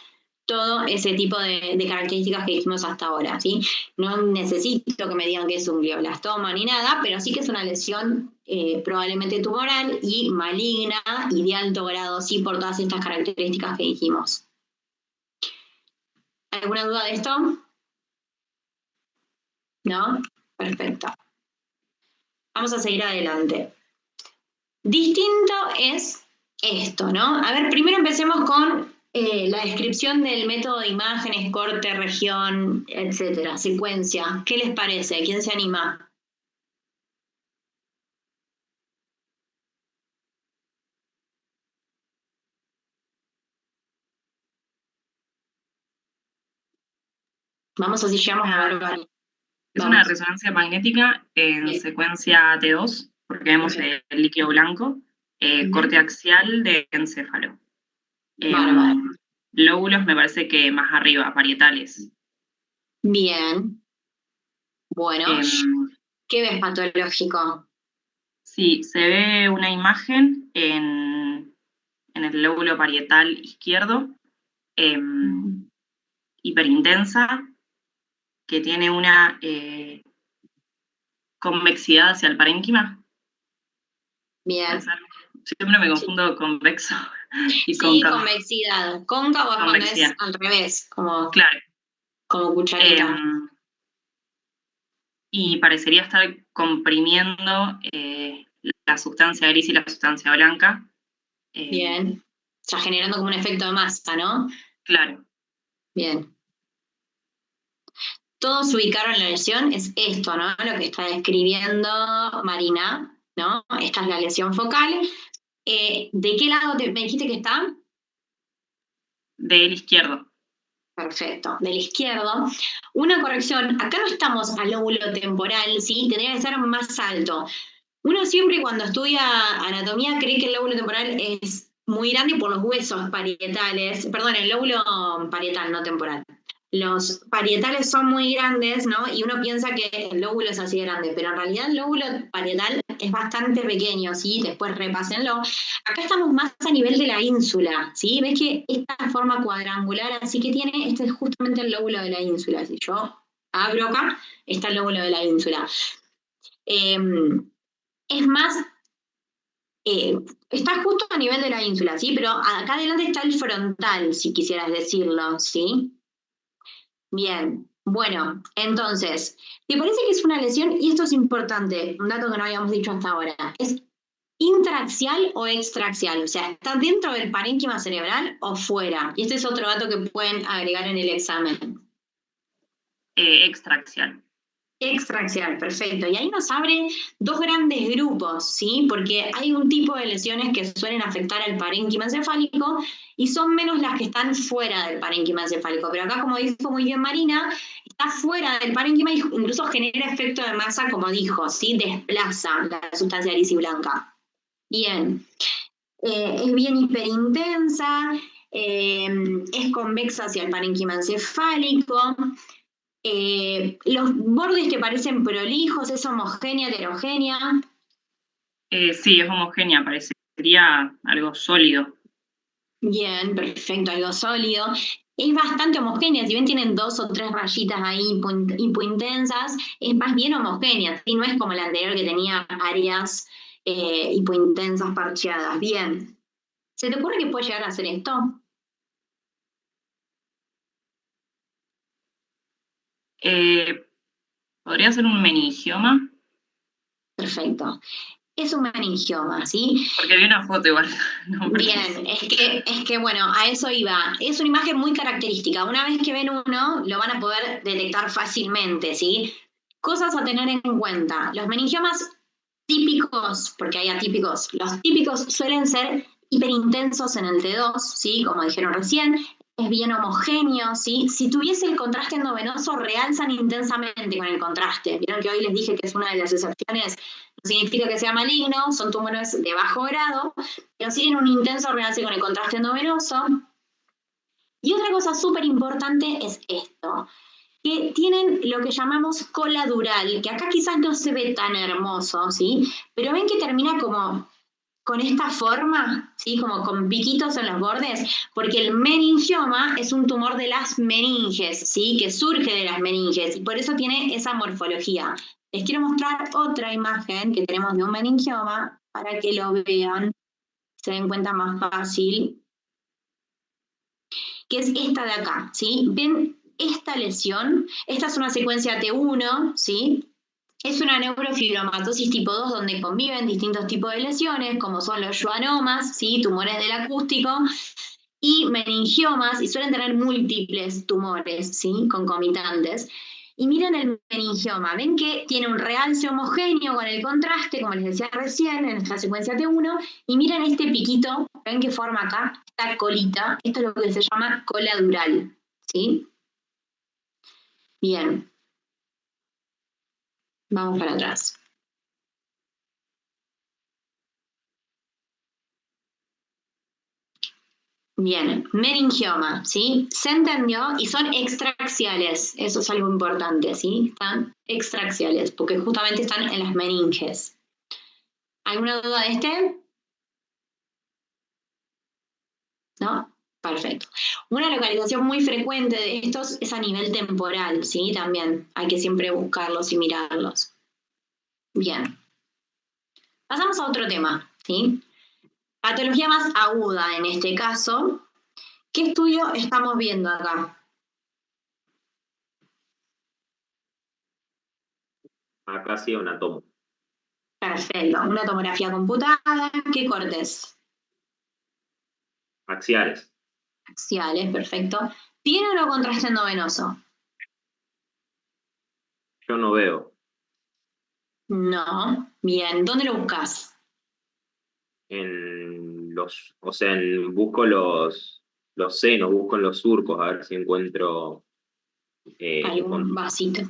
todo ese tipo de características que dijimos hasta ahora, ¿sí? No necesito que me digan que es un glioblastoma ni nada, pero sí que es una lesión probablemente tumoral y maligna y de alto grado, sí, por todas estas características que dijimos. ¿Alguna duda de esto? ¿No? Perfecto. Vamos a seguir adelante. Distinto es esto, ¿no? A ver, primero empecemos con La descripción del método de imágenes, corte, región, etcétera, secuencia. ¿Qué les parece? ¿Quién se anima? Vamos así llegamos a ver varios. Es Vamos. una resonancia magnética en Bien. secuencia T2, porque vemos Ok. el líquido blanco, corte axial de encéfalo. Bárbaro. Lóbulos me parece que más arriba, parietales. Bien. Bueno, ¿qué ves patológico? Sí, se ve una imagen en el lóbulo parietal izquierdo, hiperintensa, que tiene una convexidad hacia el parénquima. Bien. Siempre me confundo convexo y Sí, cóncavo. convexidad. Cóncavo es cuando es Convexidad. al revés, como Claro. cucharita. Y parecería estar comprimiendo la sustancia gris y la sustancia blanca. Bien. O sea, generando como un efecto de masa, ¿no? Claro. Bien. Todos ubicaron la lesión, es esto, ¿no? Lo que está describiendo Marina, ¿no? Esta es la lesión focal. ¿De qué lado me dijiste que está? Del izquierdo. Perfecto, del izquierdo. Una corrección, acá no estamos al lóbulo temporal, ¿sí? Tendría que ser más alto. Uno siempre cuando estudia anatomía cree que el lóbulo temporal es muy grande por los huesos parietales, perdón, el lóbulo parietal, no temporal. Los parietales son muy grandes, ¿no? Y uno piensa que el lóbulo es así de grande, pero en realidad el lóbulo parietal es bastante pequeño, ¿sí? Después repásenlo. Acá estamos más a nivel de la ínsula, ¿sí? ¿Ves que esta forma cuadrangular así que tiene? Este es justamente el lóbulo de la ínsula. Si yo abro acá, está el lóbulo de la ínsula. Es más, está justo a nivel de la ínsula, ¿sí? Pero acá adelante está el frontal, si quisieras decirlo, ¿sí? Bien, bueno, entonces, ¿te parece que es una lesión? Y esto es importante, un dato que no habíamos dicho hasta ahora. ¿Es intraaxial o extraaxial? O sea, ¿está dentro del parénquima cerebral o fuera? Y este es otro dato que pueden agregar en el examen. Extraaxial. Extraaxial, perfecto. Y ahí nos abre dos grandes grupos, ¿sí? Porque hay un tipo de lesiones que suelen afectar al parénquima encefálico y son menos las que están fuera del parénquima encefálico. Pero acá, como dijo muy bien Marina, está fuera del parénquima e incluso genera efecto de masa, como dijo, ¿sí? Desplaza la sustancia gris y blanca. Bien. Es bien hiperintensa, es convexa hacia el parénquima encefálico. Los bordes que parecen prolijos, ¿es homogénea, heterogénea? Sí, es homogénea, parecería algo sólido. Bien, perfecto, algo sólido. Es bastante homogénea, si bien tienen 2 o 3 rayitas ahí hipointensas, es más bien homogénea, ¿sí? No es como la anterior que tenía áreas hipointensas parcheadas. Bien. ¿Se te ocurre que puede llegar a hacer esto? ¿Podría ser un meningioma? Perfecto. Es un meningioma, ¿sí? Porque vi una foto igual. No, Bien, es que bueno, a eso iba. Es una imagen muy característica. Una vez que ven uno, lo van a poder detectar fácilmente, ¿sí? Cosas a tener en cuenta. Los meningiomas típicos, porque hay atípicos, los típicos suelen ser hiperintensos en el T2, ¿sí? Como dijeron recién, es bien homogéneo, ¿sí? Si tuviese el contraste endovenoso, realzan intensamente con el contraste. Vieron que hoy les dije que es una de las excepciones, no significa que sea maligno, son tumores de bajo grado, pero sí tienen un intenso realce con el contraste endovenoso. Y otra cosa súper importante es esto, que tienen lo que llamamos cola dural, que acá quizás no se ve tan hermoso, ¿sí? Pero ven que termina como con esta forma, ¿sí? Como con piquitos en los bordes, porque el meningioma es un tumor de las meninges, ¿sí? Que surge de las meninges, y por eso tiene esa morfología. Les quiero mostrar otra imagen que tenemos de un meningioma, para que lo vean, se den cuenta más fácil, que es esta de acá, ¿sí? ¿Ven esta lesión? Esta es una secuencia T1, ¿sí? Es una neurofibromatosis tipo 2 donde conviven distintos tipos de lesiones, como son los schwannomas, ¿sí? Tumores del acústico, y meningiomas, y suelen tener múltiples tumores, ¿sí? Concomitantes. Y miren el meningioma, ven que tiene un realce homogéneo con el contraste, como les decía recién, en esta secuencia T1, y miren este piquito, ven que forma acá, esta colita, esto es lo que se llama cola dural, ¿sí? Bien, vamos para atrás. Bien, meningioma, ¿sí? ¿Se entendió? Y son extraaxiales, eso es algo importante, ¿sí? Están extraaxiales, porque justamente están en las meninges. ¿Alguna duda de este? ¿No? Perfecto. Una localización muy frecuente de estos es a nivel temporal, ¿sí? También hay que siempre buscarlos y mirarlos. Bien. Pasamos a otro tema, ¿sí? Patología más aguda en este caso. ¿Qué estudio estamos viendo acá? Acá sí una tomo. Perfecto. Una tomografía computada. ¿Qué cortes? Axiales. Axiales, perfecto. ¿Tiene o no contraste endovenoso? Yo no veo. No. Bien. ¿Dónde lo buscas? Busco los senos, busco en los surcos, a ver si encuentro Algún vasito.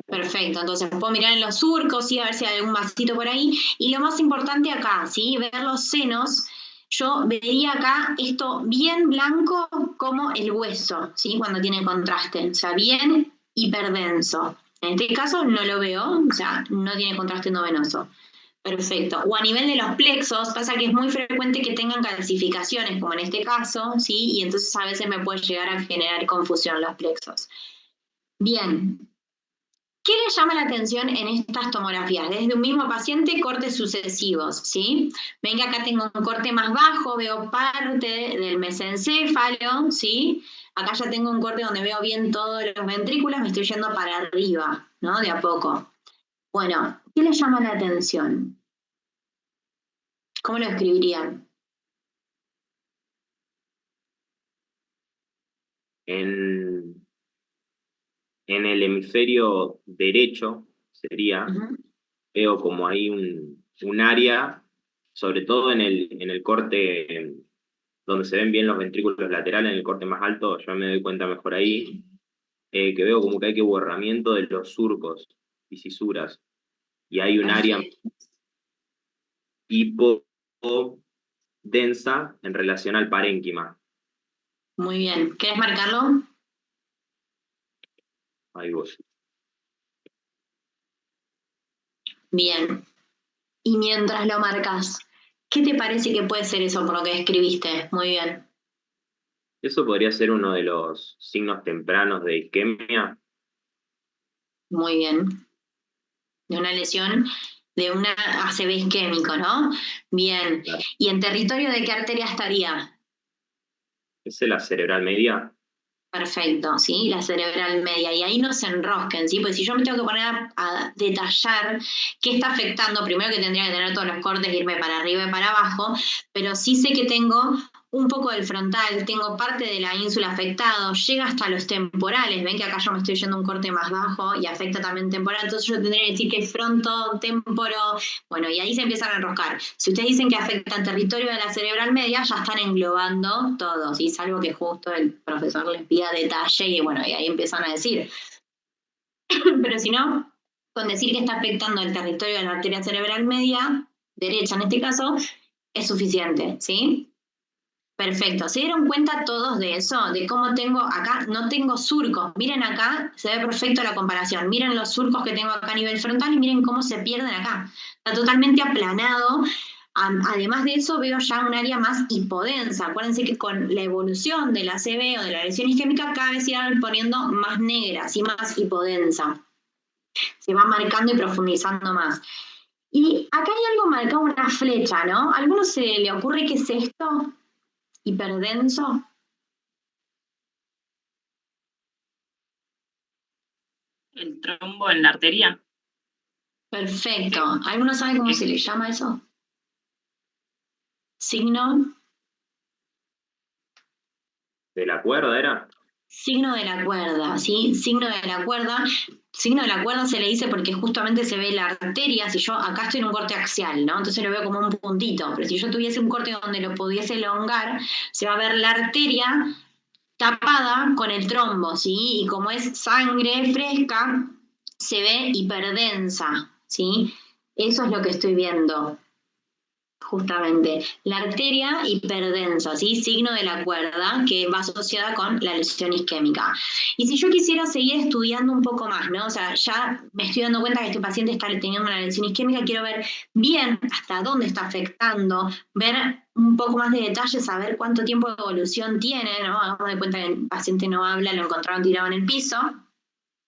Perfecto, entonces puedo mirar en los surcos, y a ver si hay algún vasito por ahí. Y lo más importante acá, ¿sí? Ver los senos. Yo vería acá esto bien blanco como el hueso, ¿sí? Cuando tiene contraste, o sea, bien hiperdenso. En este caso no lo veo, o sea, no tiene contraste endovenoso. Perfecto. O a nivel de los plexos, pasa que es muy frecuente que tengan calcificaciones, como en este caso, ¿sí? Y entonces a veces me puede llegar a generar confusión los plexos. Bien. ¿Qué le llama la atención en estas tomografías? Desde un mismo paciente, cortes sucesivos, ¿sí? Ven que acá tengo un corte más bajo, veo parte del mesencéfalo, ¿sí? Acá ya tengo un corte donde veo bien todos los ventrículos, me estoy yendo para arriba, ¿no? De a poco. Bueno, ¿qué le llama la atención? ¿Cómo lo escribirían? En, en el hemisferio derecho sería, veo como hay un área, sobre todo en el corte donde se ven bien los ventrículos laterales, en el corte más alto, yo me doy cuenta mejor ahí, que veo como que hay que borramiento de los surcos y cisuras, y hay un área Perfecto. hipodensa en relación al parénquima. Muy bien. ¿Querés marcarlo? Ahí voy. Bien. Y mientras lo marcas, ¿qué te parece que puede ser eso por lo que escribiste? Muy bien. Eso podría ser uno de los signos tempranos de isquemia. Muy bien. De una lesión de una ACV isquémico, ¿no? Bien. Claro. ¿Y en territorio de qué arteria estaría? ¿Es la cerebral media? Perfecto, ¿sí? La cerebral media. Y ahí no se enrosquen, ¿sí? Porque si yo me tengo que poner a detallar qué está afectando, primero que tendría que tener todos los cortes, irme para arriba y para abajo, pero sí sé que tengo un poco del frontal, tengo parte de la ínsula afectado, llega hasta los temporales, ven que acá yo me estoy yendo un corte más bajo y afecta también temporal, entonces yo tendría que decir que es fronto, temporo, bueno, y ahí se empiezan a enroscar. Si ustedes dicen que afecta el territorio de la cerebral media, ya están englobando todo, ¿sí? Salvo que justo el profesor les pida detalle y bueno, y ahí empiezan a decir. Pero si no, con decir que está afectando el territorio de la arteria cerebral media, derecha en este caso, es suficiente, ¿sí? Perfecto. ¿Se dieron cuenta todos de eso? De cómo tengo acá, no tengo surcos. Miren acá, se ve perfecto la comparación. Miren los surcos que tengo acá a nivel frontal y miren cómo se pierden acá. Está totalmente aplanado. Además de eso, veo ya un área más hipodensa. Acuérdense que con la evolución de la ACV o de la lesión isquémica, cada vez se irán poniendo más negras y más hipodensa. Se va marcando y profundizando más. Y acá hay algo marcado, una flecha, ¿no? ¿A alguno se le ocurre qué es esto? Hiperdenso. El trombo en la arteria. Perfecto. ¿Alguno sabe cómo se le llama eso? Signo. ¿De la cuerda era? Signo de la cuerda, ¿sí? Signo de la cuerda. Signo de la cuerda se le dice porque justamente se ve la arteria. Si yo acá estoy en un corte axial, ¿no? Entonces lo veo como un puntito. Pero si yo tuviese un corte donde lo pudiese elongar, se va a ver la arteria tapada con el trombo, ¿sí? Y como es sangre fresca, se ve hiperdensa, ¿sí? Eso es lo que estoy viendo. Justamente, la arteria hiperdensa, ¿sí? Signo de la cuerda, que va asociada con la lesión isquémica. Y si yo quisiera seguir estudiando un poco más, ¿no? O sea, ya me estoy dando cuenta que este paciente está teniendo una lesión isquémica, quiero ver bien hasta dónde está afectando, ver un poco más de detalle, saber cuánto tiempo de evolución tiene, ¿no? Hagamos de cuenta que el paciente no habla, lo encontraron tirado en el piso.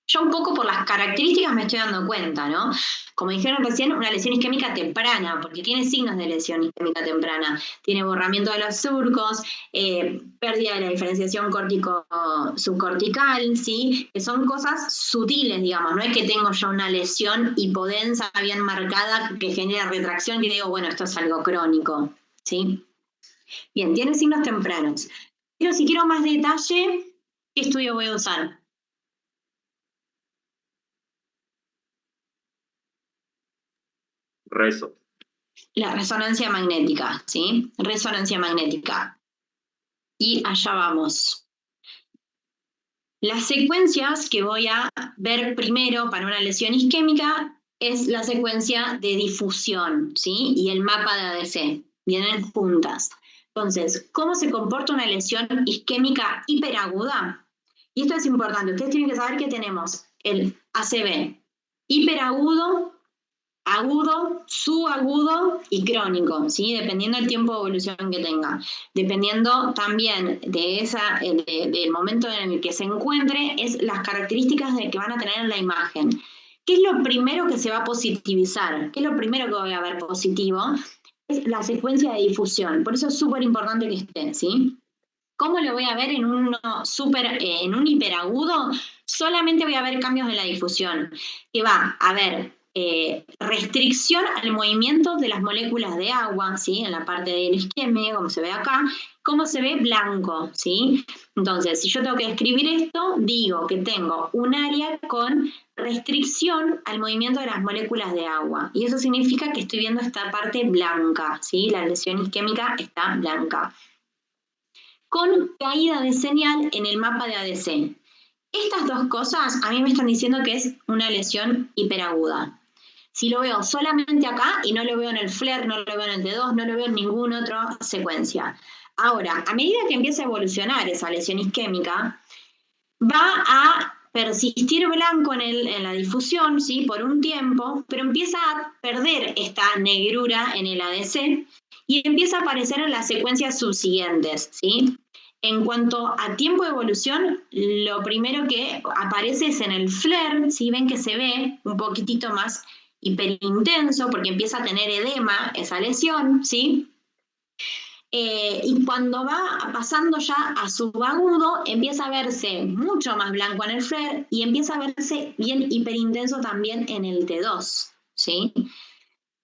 Yo un poco por las características me estoy dando cuenta, ¿no? Como dijeron recién, una lesión isquémica temprana, porque tiene signos de lesión isquémica temprana. Tiene borramiento de los surcos, pérdida de la diferenciación córtico-subcortical, ¿sí? Que son cosas sutiles, digamos. No es que tengo ya una lesión hipodensa bien marcada que genera retracción y digo, bueno, esto es algo crónico, ¿sí? Bien, tiene signos tempranos. Pero si quiero más detalle, ¿qué estudio voy a usar? Rezo. La resonancia magnética, ¿sí? Resonancia magnética. Y allá vamos. Las secuencias que voy a ver primero para una lesión isquémica es la secuencia de difusión, ¿sí? Y el mapa de ADC. Vienen juntas. Entonces, ¿cómo se comporta una lesión isquémica hiperaguda? Y esto es importante. Ustedes tienen que saber que tenemos el ACV hiperagudo, agudo, subagudo y crónico, ¿sí? Dependiendo del tiempo de evolución que tenga. Dependiendo también del momento en el que se encuentre, es las características que van a tener en la imagen. ¿Qué es lo primero que se va a positivizar? ¿Qué es lo primero que voy a ver positivo? Es la secuencia de difusión. Por eso es súper importante que esté, ¿sí? ¿Cómo lo voy a ver en en un hiperagudo? Solamente voy a ver cambios en la difusión, que va a haber restricción al movimiento de las moléculas de agua, ¿sí? En la parte del isquemia, como se ve acá, como se ve blanco, ¿sí? Entonces, si yo tengo que describir esto, digo que tengo un área con restricción al movimiento de las moléculas de agua. Y eso significa que estoy viendo esta parte blanca, ¿sí? La lesión isquémica está blanca, con caída de señal en el mapa de ADC. Estas dos cosas a mí me están diciendo que es una lesión hiperaguda. Si lo veo solamente acá y no lo veo en el FLAIR, no lo veo en el T2, no lo veo en ninguna otra secuencia. Ahora, a medida que empieza a evolucionar esa lesión isquémica, va a persistir blanco en la difusión, ¿sí? Por un tiempo, pero empieza a perder esta negrura en el ADC y empieza a aparecer en las secuencias subsiguientes, ¿sí? En cuanto a tiempo de evolución, lo primero que aparece es en el FLAIR, ¿sí? Ven que se ve un poquitito más hiperintenso porque empieza a tener edema esa lesión, ¿sí? Y cuando va pasando ya a subagudo, empieza a verse mucho más blanco en el FLAIR y empieza a verse bien hiperintenso también en el T2, ¿sí?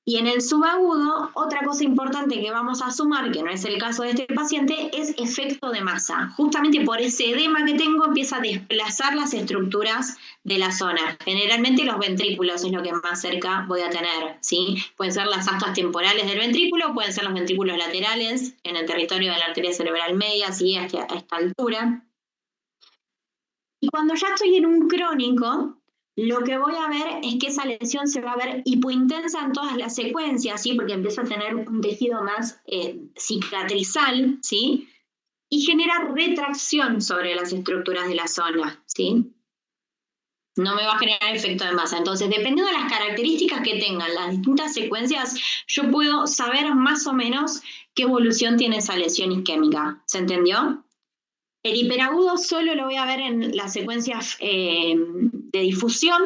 Y en el subagudo, otra cosa importante que vamos a sumar, que no es el caso de este paciente, es efecto de masa. Justamente por ese edema que tengo, empieza a desplazar las estructuras de la zona. Generalmente los ventrículos es lo que más cerca voy a tener, ¿sí? Pueden ser las astas temporales del ventrículo, pueden ser los ventrículos laterales, en el territorio de la arteria cerebral media, ¿sí? A esta altura. Y cuando ya estoy en un crónico, lo que voy a ver es que esa lesión se va a ver hipointensa en todas las secuencias, ¿sí? Porque empieza a tener un tejido más cicatrizal, ¿sí? Y genera retracción sobre las estructuras de la zona, ¿sí? No me va a generar efecto de masa. Entonces, dependiendo de las características que tengan las distintas secuencias, yo puedo saber más o menos qué evolución tiene esa lesión isquémica. ¿Se entendió? El hiperagudo solo lo voy a ver en las secuencias de difusión,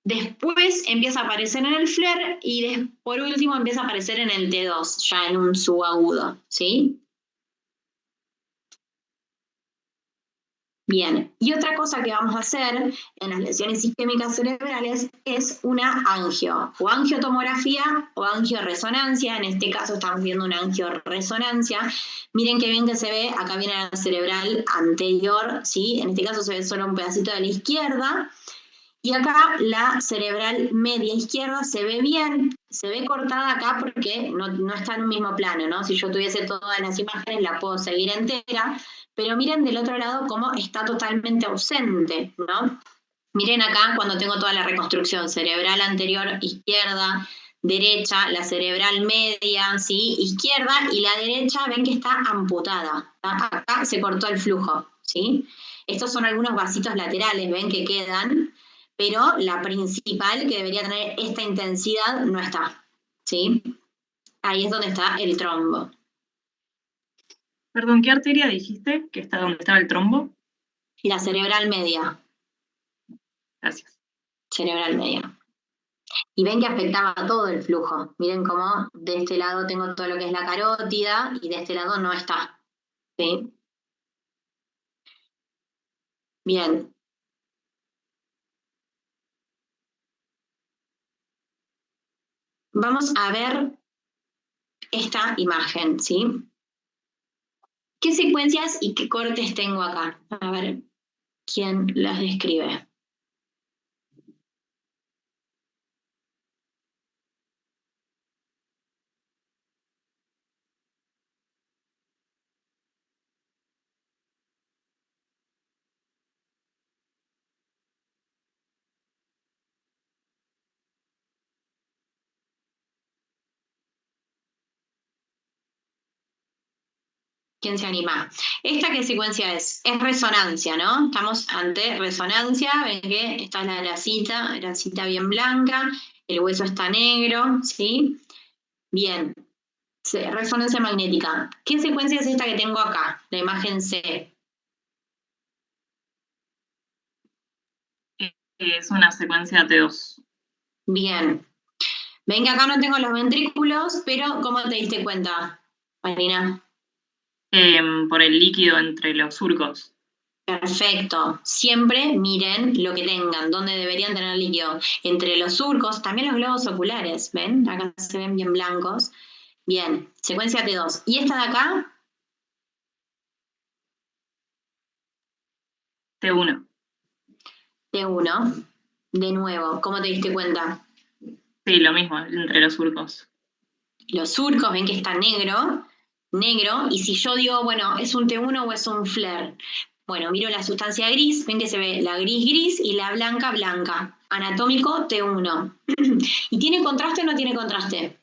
después empieza a aparecer en el FLAIR y por último empieza a aparecer en el T2, ya en un subagudo, ¿sí? Bien, y otra cosa que vamos a hacer en las lesiones isquémicas cerebrales es una angio, o angiotomografía o angioresonancia. En este caso estamos viendo una angioresonancia. Miren qué bien que se ve, acá viene la cerebral anterior, ¿sí? En este caso se ve solo un pedacito de la izquierda. Y acá la cerebral media izquierda se ve bien, se ve cortada acá porque no está en un mismo plano, ¿no? Si yo tuviese todas las imágenes la puedo seguir entera, pero miren del otro lado cómo está totalmente ausente, ¿no? Miren acá cuando tengo toda la reconstrucción, cerebral anterior izquierda, derecha, la cerebral media, ¿sí? Izquierda, y la derecha ven que está amputada, ¿tá? Acá se cortó el flujo, ¿sí? Estos son algunos vasitos laterales, ven que quedan, pero la principal que debería tener esta intensidad no está, ¿sí? Ahí es donde está el trombo. Perdón, ¿qué arteria dijiste que está donde estaba el trombo? La cerebral media, Gracias. cerebral media. Y ven que afectaba todo el flujo. Miren cómo de este lado tengo todo lo que es la carótida y de este lado no está, ¿sí? Bien. Vamos a ver esta imagen, ¿sí? ¿Qué secuencias y qué cortes tengo acá? A ver quién las describe. ¿Quién se anima? ¿Esta qué secuencia es? Es resonancia, ¿no? Estamos ante resonancia, ven que esta es la cita bien blanca, el hueso está negro, ¿sí? Bien, resonancia magnética. ¿Qué secuencia es esta que tengo acá? La imagen C. Es una secuencia T2. Bien. Ven que acá no tengo los ventrículos, pero ¿cómo te diste cuenta, Marina? Por el líquido entre los surcos. Perfecto. Siempre miren lo que tengan, donde deberían tener líquido. Entre los surcos, también los globos oculares, ¿ven? Acá se ven bien blancos. Bien, secuencia T2. ¿Y esta de acá? T1. T1. De nuevo, ¿cómo te diste cuenta? Sí, lo mismo, entre los surcos. Los surcos, ven que está negro, y si yo digo, bueno, ¿es un T1 o es un flare? Bueno, miro la sustancia gris, ven que se ve la gris y la blanca blanca. Anatómico T1. ¿Y tiene contraste o no tiene contraste?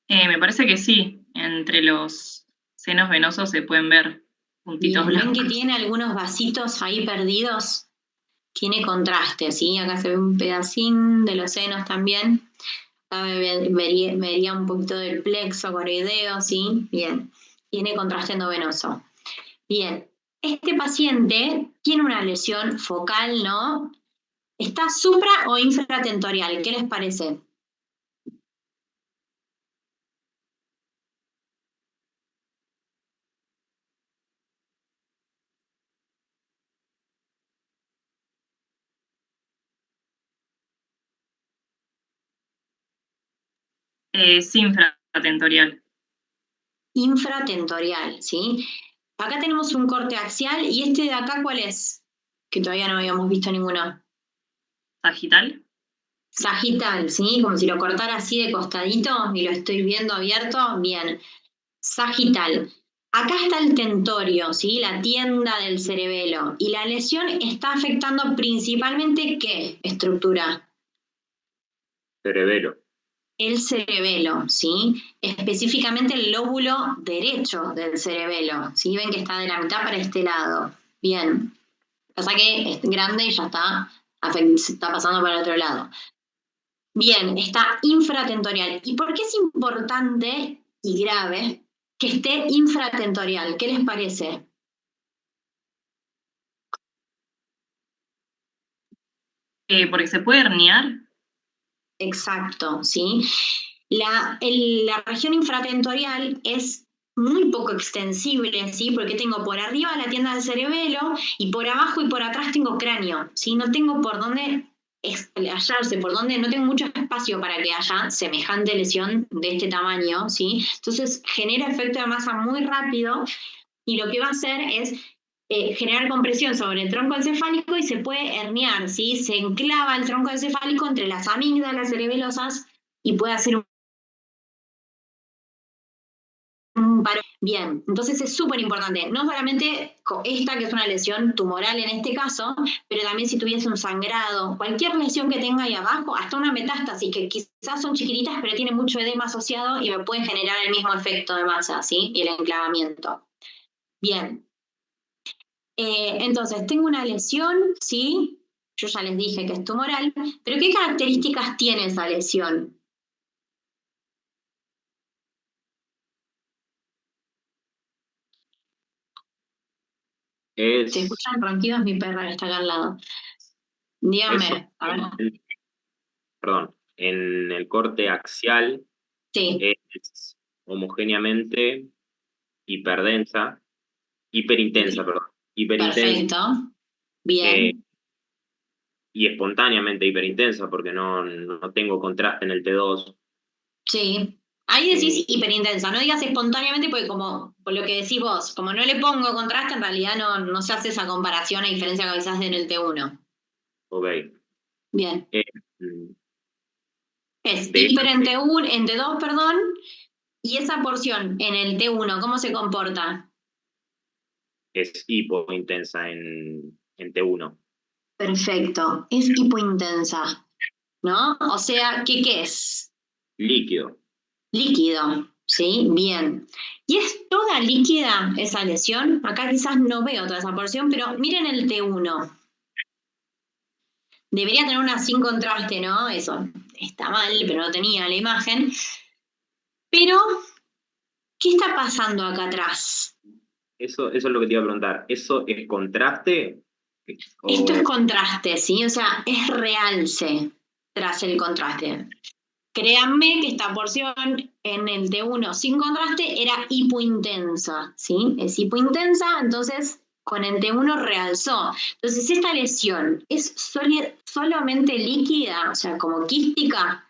Me parece que sí, entre los senos venosos se pueden ver puntitos Bien, ven que blancos. tiene algunos vasitos ahí perdidos. Tiene contraste, ¿sí? Acá se ve un pedacín de los senos también. Acá vería un poquito del plexo coroideo, ¿sí? Bien. Tiene contraste endovenoso. Bien. Este paciente tiene una lesión focal, ¿no? ¿Está supra o infratentorial? ¿Qué les parece? Es infratentorial. Infratentorial, ¿sí? Acá tenemos un corte axial y este de acá, ¿cuál es? Que todavía no habíamos visto ninguno. Sagital. Sagital, ¿sí? Como si lo cortara así de costadito y lo estoy viendo abierto. Bien. Sagital. Acá está el tentorio, ¿sí? La tienda del cerebelo. Y la lesión está afectando principalmente ¿qué estructura? Cerebelo. El cerebelo, ¿sí? Específicamente el lóbulo derecho del cerebelo, ¿sí? Ven que está de la mitad para este lado. Bien. Pasa que es grande y ya está pasando para el otro lado. Bien, está infratentorial. ¿Y por qué es importante y grave que esté infratentorial? ¿Qué les parece? Porque se puede herniar. Exacto, ¿sí? La región infratentorial es muy poco extensible, ¿sí? Porque tengo por arriba la tienda del cerebelo y por abajo y por atrás tengo cráneo, ¿sí? No tengo por dónde hallarse, por dónde no tengo mucho espacio para que haya semejante lesión de este tamaño, ¿sí? Entonces genera efecto de masa muy rápido y lo que va a hacer es generar compresión sobre el tronco encefálico y se puede herniar, ¿sí? Se enclava el tronco encefálico entre las amígdalas cerebelosas y puede hacer un paro. Bien, entonces es súper importante, no solamente esta que es una lesión tumoral en este caso, pero también si tuviese un sangrado, cualquier lesión que tenga ahí abajo, hasta una metástasis que quizás son chiquititas pero tiene mucho edema asociado y me pueden generar el mismo efecto de masa, ¿sí? Y el enclavamiento. Bien. Entonces, tengo una lesión, ¿sí? Yo ya les dije que es tumoral, pero ¿qué características tiene esa lesión? ¿Se escuchan ronquidos? Mi perra que está acá al lado. Díganme, a ver. Perdón, en el corte axial Sí, es homogéneamente hiperintensa, perdón, hiperintensa perfecto. Bien. y espontáneamente hiperintensa porque no tengo contraste en el T2. Sí. Ahí decís hiperintensa, no digas espontáneamente porque como por lo que decís vos, como no le pongo contraste, en realidad no se hace esa comparación a diferencia que quizás en el T1. Ok. Bien. Mm, Es de hiper en T1, en T2, perdón, y esa porción en el T1, ¿cómo se comporta? es hipointensa en T1. Perfecto, es hipointensa, ¿no? O sea, ¿qué es? Líquido. Líquido, ¿sí? Bien. ¿Y es toda líquida esa lesión? Acá quizás no veo toda esa porción, pero miren el T1. Debería tener una sin contraste, ¿no? Eso está mal, pero no tenía la imagen. Pero, ¿qué está pasando acá atrás? Eso es lo que te iba a preguntar. ¿Eso es contraste? Esto es O, contraste, ¿sí? O sea, es realce tras el contraste. Créanme que esta porción en el T1 sin contraste era hipointensa, ¿sí? Es hipointensa, entonces con el T1 realzó. Entonces, esta lesión es solamente líquida, o sea, como quística.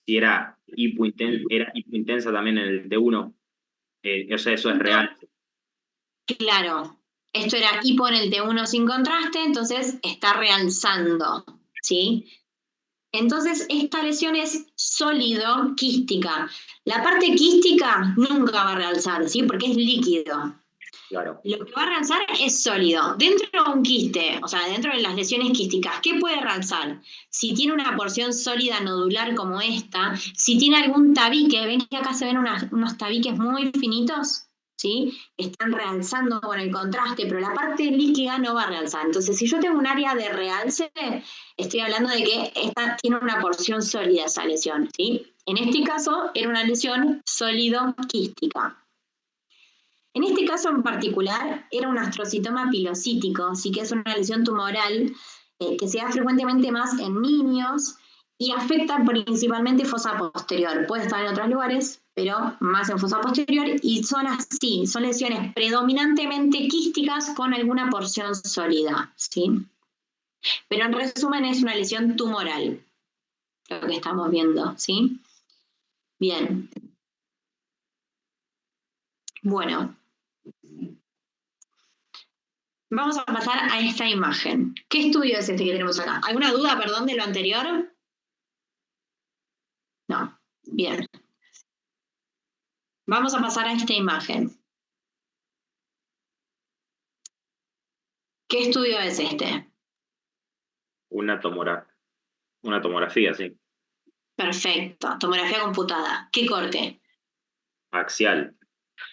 si era hipointensa también en el T1. O sea, eso es real. Claro, esto era hipo en el T1 sin contraste, entonces está realzando, ¿sí? Entonces, esta lesión es sólido quística. La parte quística nunca va a realzar, ¿sí? Porque es líquido. Claro. Lo que va a realzar es sólido. Dentro de un quiste, o sea, dentro de las lesiones quísticas, ¿qué puede realzar? Si tiene una porción sólida nodular como esta, si tiene algún tabique, ven que acá se ven unos tabiques muy finitos, ¿sí? Están realzando con el contraste, pero la parte líquida no va a realzar. Entonces, si yo tengo un área de realce, estoy hablando de que esta tiene una porción sólida esa lesión, ¿sí? En este caso, era una lesión sólido-quística. En este caso en particular, era un astrocitoma pilocítico, sí que es una lesión tumoral que se da frecuentemente más en niños y afecta principalmente fosa posterior. Puede estar en otros lugares, pero más en fosa posterior, y son así, son lesiones predominantemente quísticas con alguna porción sólida, ¿sí? Pero en resumen es una lesión tumoral, lo que estamos viendo, ¿sí? Bien. Bueno, vamos a pasar a esta imagen. ¿Qué estudio es este que tenemos acá? ¿Alguna duda, perdón, de lo anterior? No. Bien. Vamos a pasar a esta imagen. ¿Qué estudio es este? Una tomografía, sí. Perfecto. Tomografía computada. ¿Qué corte? Axial.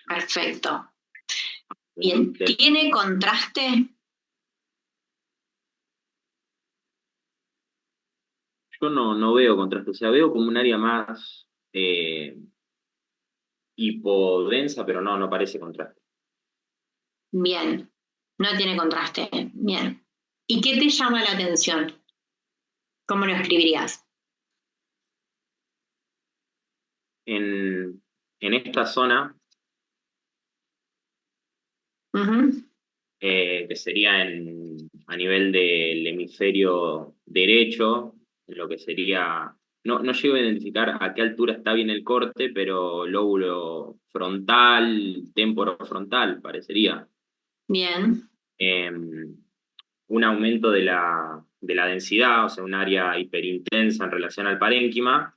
Perfecto. Bien. ¿Tiene contraste? Yo no veo contraste, o sea, veo como un área más hipodensa, pero no parece contraste. Bien. No tiene contraste. Bien. ¿Y qué te llama la atención? ¿Cómo lo escribirías? en esta zona, que sería a nivel del hemisferio derecho, en lo que sería, no llego a identificar a qué altura está bien el corte, pero lóbulo frontal, temporofrontal, parecería. Bien. Un aumento de la densidad, o sea, un área hiperintensa en relación al parénquima.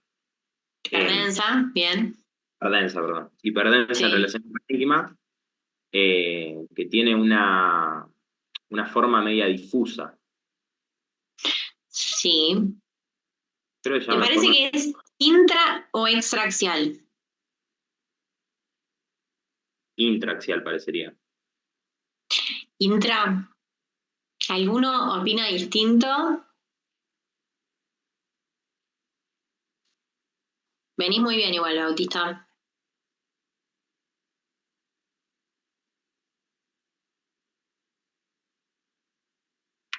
Hiperdensa, bien. Hiperdensa, perdón. Hiperdensa en Sí. relación al parénquima, que tiene una forma media difusa. Sí. Creo que ya ¿Te me parece que es intra o extraaxial? intraaxial, parecería. Intra. ¿Alguno opina distinto? Venís muy bien igual, Bautista.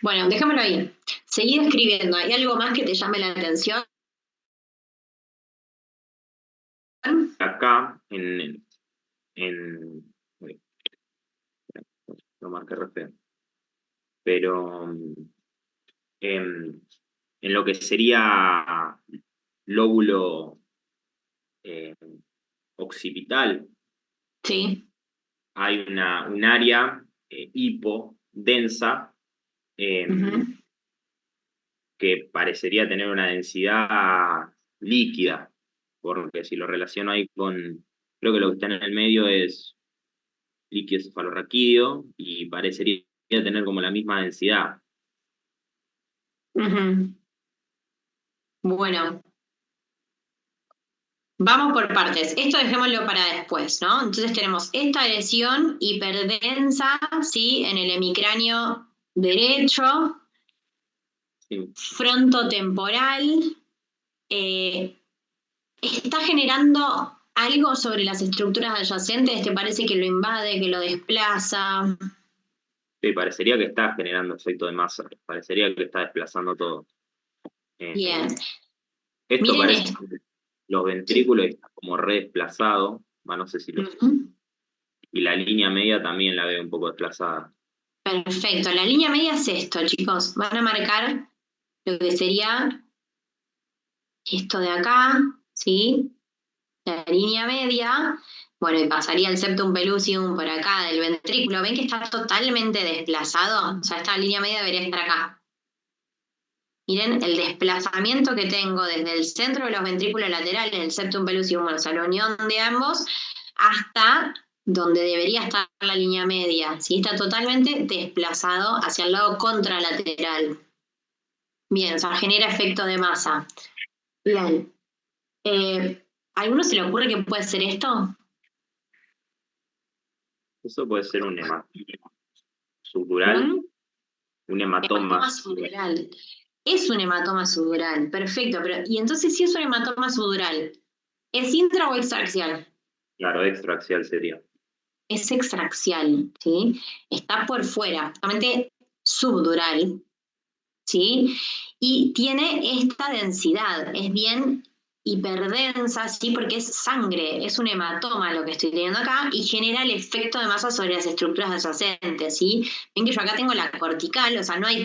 Bueno, déjamelo ahí. Seguí escribiendo. ¿Hay algo más que te llame la atención? Acá, uy, no marqué re feo. Pero en lo que sería lóbulo eh, occipital, Sí. hay un área hipodensa Ujú. que parecería tener una densidad líquida, porque si lo relaciono ahí con, creo que lo que está en el medio es líquido cefalorraquídeo y parecería tener como la misma densidad. Ujú. Bueno, vamos por partes. Esto dejémoslo para después, ¿no? Entonces tenemos esta lesión hiperdensa, ¿sí? En el hemicráneo derecho, Sí, frontotemporal. ¿Está generando algo sobre las estructuras adyacentes? ¿Te parece que lo invade, que lo desplaza? sí, parecería que está generando efecto de masa, parecería que está desplazando todo. Bien. Esto Miren parece esto. que los Sí. ventrículos están como re desplazado, no sé si los... Ujú. Y la línea media también la veo un poco desplazada. Perfecto. La línea media es esto, chicos. Van a marcar lo que sería esto de acá, ¿sí? La línea media. Bueno, y pasaría el septum pellucidum por acá del ventrículo. ¿Ven que está totalmente desplazado? O sea, esta línea media debería estar acá. Miren el desplazamiento que tengo desde el centro de los ventrículos laterales, el septum pellucidum, o sea, la unión de ambos, hasta donde debería estar la línea media. ¿Sí? Está totalmente desplazado hacia el lado contralateral. Bien, o sea, genera efecto de masa. Bien. ¿A alguno se le ocurre que puede ser esto? Eso puede ser un hematoma subdural, Un un hematoma hematoma subdural. subdural. Es un hematoma subdural, perfecto. Pero, y entonces, si es un hematoma subdural, ¿es intra o extraaxial? Claro, extraaxial sería. Es extraaxial, ¿sí? Está por fuera, justamente subdural, ¿sí? Y tiene esta densidad, es bien hiperdensa, ¿sí? Porque es sangre, es un hematoma lo que estoy teniendo acá y genera el efecto de masa sobre las estructuras adyacentes, ¿sí? Ven que yo acá tengo la cortical, o sea, no hay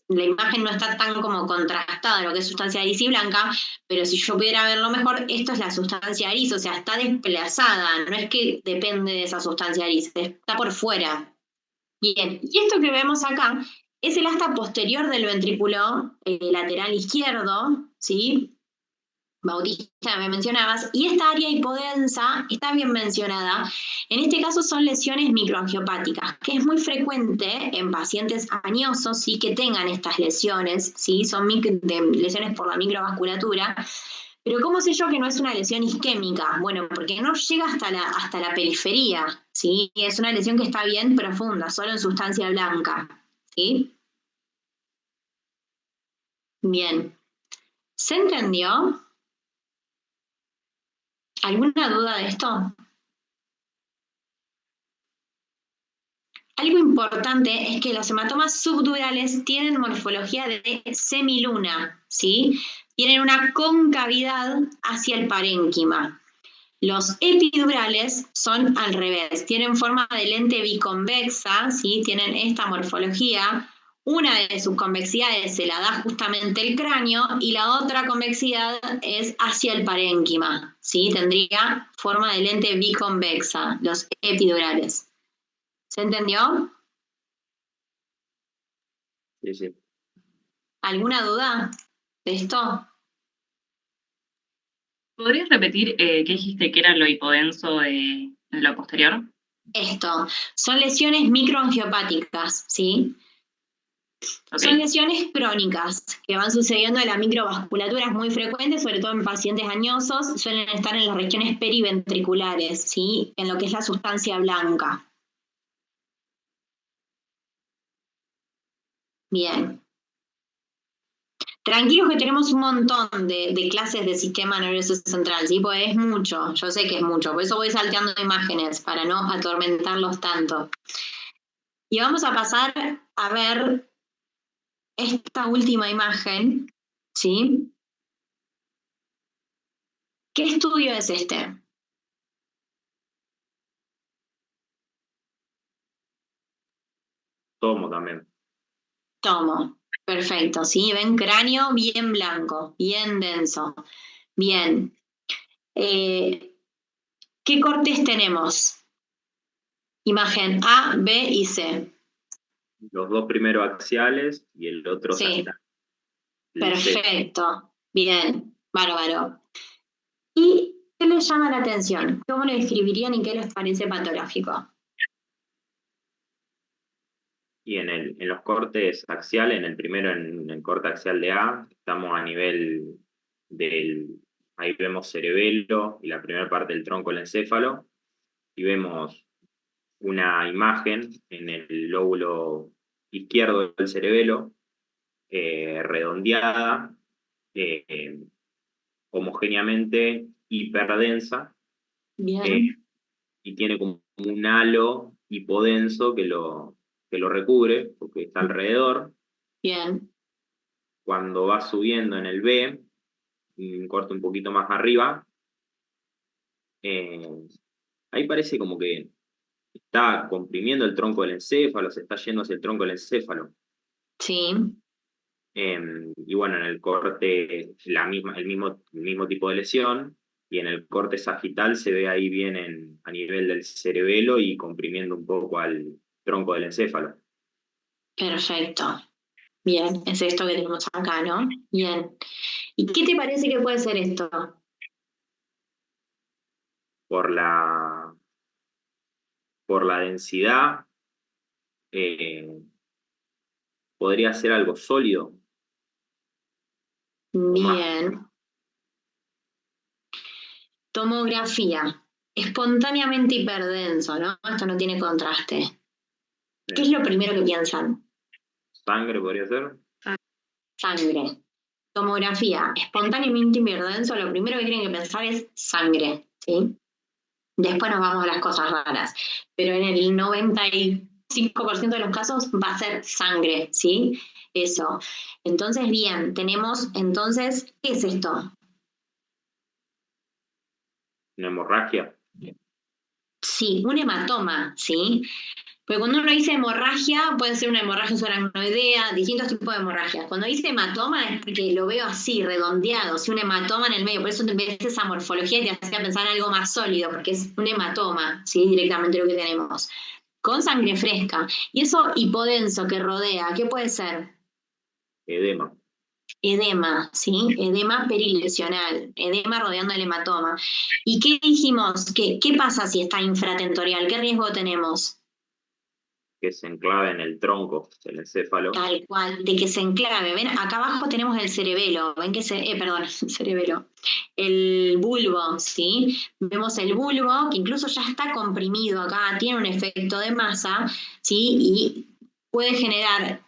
la imagen no está tan como contrastada lo que es sustancia gris y blanca, pero si yo pudiera verlo mejor, esto es la sustancia gris, o sea, está desplazada, no es que depende de esa sustancia gris, está por fuera. Bien, y esto que vemos acá es el asta posterior del ventrículo lateral izquierdo, ¿sí? Bautista, me mencionabas, y esta área hipodensa está bien mencionada. En este caso son lesiones microangiopáticas, que es muy frecuente en pacientes añosos ¿sí? Que tengan estas lesiones, ¿sí? Son lesiones por la microvasculatura. Pero ¿cómo sé yo que no es una lesión isquémica? Bueno, porque no llega hasta la periferia, ¿sí? Es una lesión que está bien profunda, solo en sustancia blanca, ¿sí? Bien. ¿Se entendió? ¿Alguna duda de esto? Algo importante es que los hematomas subdurales tienen morfología de semiluna, ¿sí? Tienen una concavidad hacia el parénquima. Los epidurales son al revés, tienen forma de lente biconvexa, ¿sí? Tienen esta morfología. Una de sus convexidades se la da justamente el cráneo y la otra convexidad es hacia el parénquima, ¿sí? Tendría forma de lente biconvexa, los epidurales. ¿Se entendió? Sí, sí. ¿Alguna duda de esto? ¿Podrías repetir qué dijiste que era lo hipodenso de lo posterior? Esto, son lesiones microangiopáticas, ¿sí? Ok. Son lesiones crónicas que van sucediendo en la microvasculatura, es muy frecuente, sobre todo en pacientes añosos, suelen estar en las regiones periventriculares, ¿sí? En lo que es la sustancia blanca. Bien. Tranquilos que tenemos un montón de clases de sistema nervioso central, ¿sí? Porque es mucho, yo sé que es mucho, por eso voy salteando imágenes, para no atormentarlos tanto. Y vamos a pasar a ver esta última imagen, ¿sí? ¿Qué estudio es este? Tomo también. Tomo. Perfecto, ¿sí? Ven cráneo bien blanco, bien denso. Bien. ¿Qué cortes tenemos? Imagen A, B y C. Los dos primeros axiales y el otro Sí, sagital. El C. perfecto. Bien, bárbaro. ¿Y qué les llama la atención? ¿Cómo lo describirían y qué les parece patológico? Y en los cortes axiales, en el primero, en el corte axial de A, estamos a nivel ahí vemos cerebelo y la primera parte del tronco del encéfalo, y vemos una imagen en el lóbulo izquierdo del cerebelo, redondeada, homogéneamente hiperdensa, Bien, y tiene como un halo hipodenso que lo recubre, porque está alrededor. bien, Cuando va subiendo en el B, un corte un poquito más arriba, eh, ahí parece como que está comprimiendo el tronco del encéfalo, se está yendo hacia el tronco del encéfalo. sí, Y bueno, en el corte, el mismo tipo de lesión, y en el corte sagital se ve ahí bien a nivel del cerebelo y comprimiendo un poco al tronco del encéfalo. perfecto. Bien, es esto que tenemos acá, ¿no? Bien. ¿Y qué te parece que puede ser esto? Por la densidad, eh, podría ser algo sólido o más. Bien. Tomografía. Espontáneamente hiperdenso, ¿no? Esto no tiene contraste. ¿Qué es lo primero que piensan? Sangre podría ser. Sangre. Tomografía. Espontáneamente hiperdenso, lo primero que tienen que pensar es sangre, ¿sí? Después nos vamos a las cosas raras. Pero en el 95% de los casos va a ser sangre, ¿sí? Eso. Entonces, bien, tenemos, entonces, ¿qué es esto? Una hemorragia. Sí, un hematoma, ¿sí? Porque cuando uno dice hemorragia, puede ser una hemorragia subaracnoidea, distintos tipos de hemorragias. Cuando dice hematoma es porque lo veo así, redondeado, ¿sí? Un hematoma en el medio. Por eso te ves esa morfología y te hacía pensar en algo más sólido, porque es un hematoma, ¿sí? Directamente lo que tenemos. Con sangre fresca. Y eso hipodenso que rodea, ¿qué puede ser? Edema. Edema, ¿sí? Edema perilesional, edema rodeando el hematoma. ¿Y qué dijimos? ¿Qué pasa si está infratentorial? ¿Qué riesgo tenemos? Que se enclave en el tronco del encéfalo. Tal cual, de que se enclave. Ven, acá abajo tenemos el cerebelo, ven que perdón, el cerebelo, el bulbo, ¿sí? Vemos el bulbo, que incluso ya está comprimido acá, tiene un efecto de masa, ¿sí? Y puede generar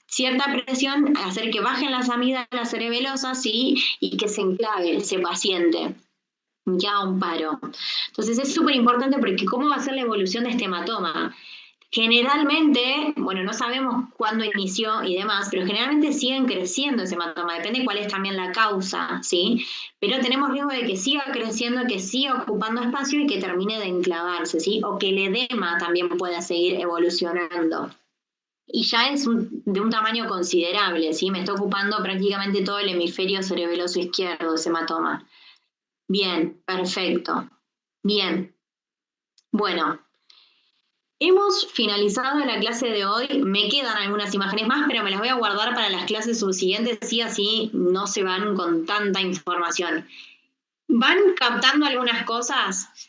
cierta presión, hacer que bajen las amígdalas cerebelosas, ¿sí? Y que se enclave ese paciente. Ya un paro. Entonces es súper importante porque ¿cómo va a ser la evolución de este hematoma? Generalmente, bueno, no sabemos cuándo inició y demás, pero generalmente siguen creciendo ese hematoma, depende cuál es también la causa, ¿sí? Pero tenemos riesgo de que siga creciendo, que siga ocupando espacio y que termine de enclavarse, ¿sí? O que el edema también pueda seguir evolucionando. Y ya es de un tamaño considerable, ¿sí? Me está ocupando prácticamente todo el hemisferio cerebeloso izquierdo ese hematoma. Bien, perfecto. Bien. Bueno. Hemos finalizado la clase de hoy, me quedan algunas imágenes más, pero me las voy a guardar para las clases subsiguientes, y así no se van con tanta información. ¿Van captando algunas cosas?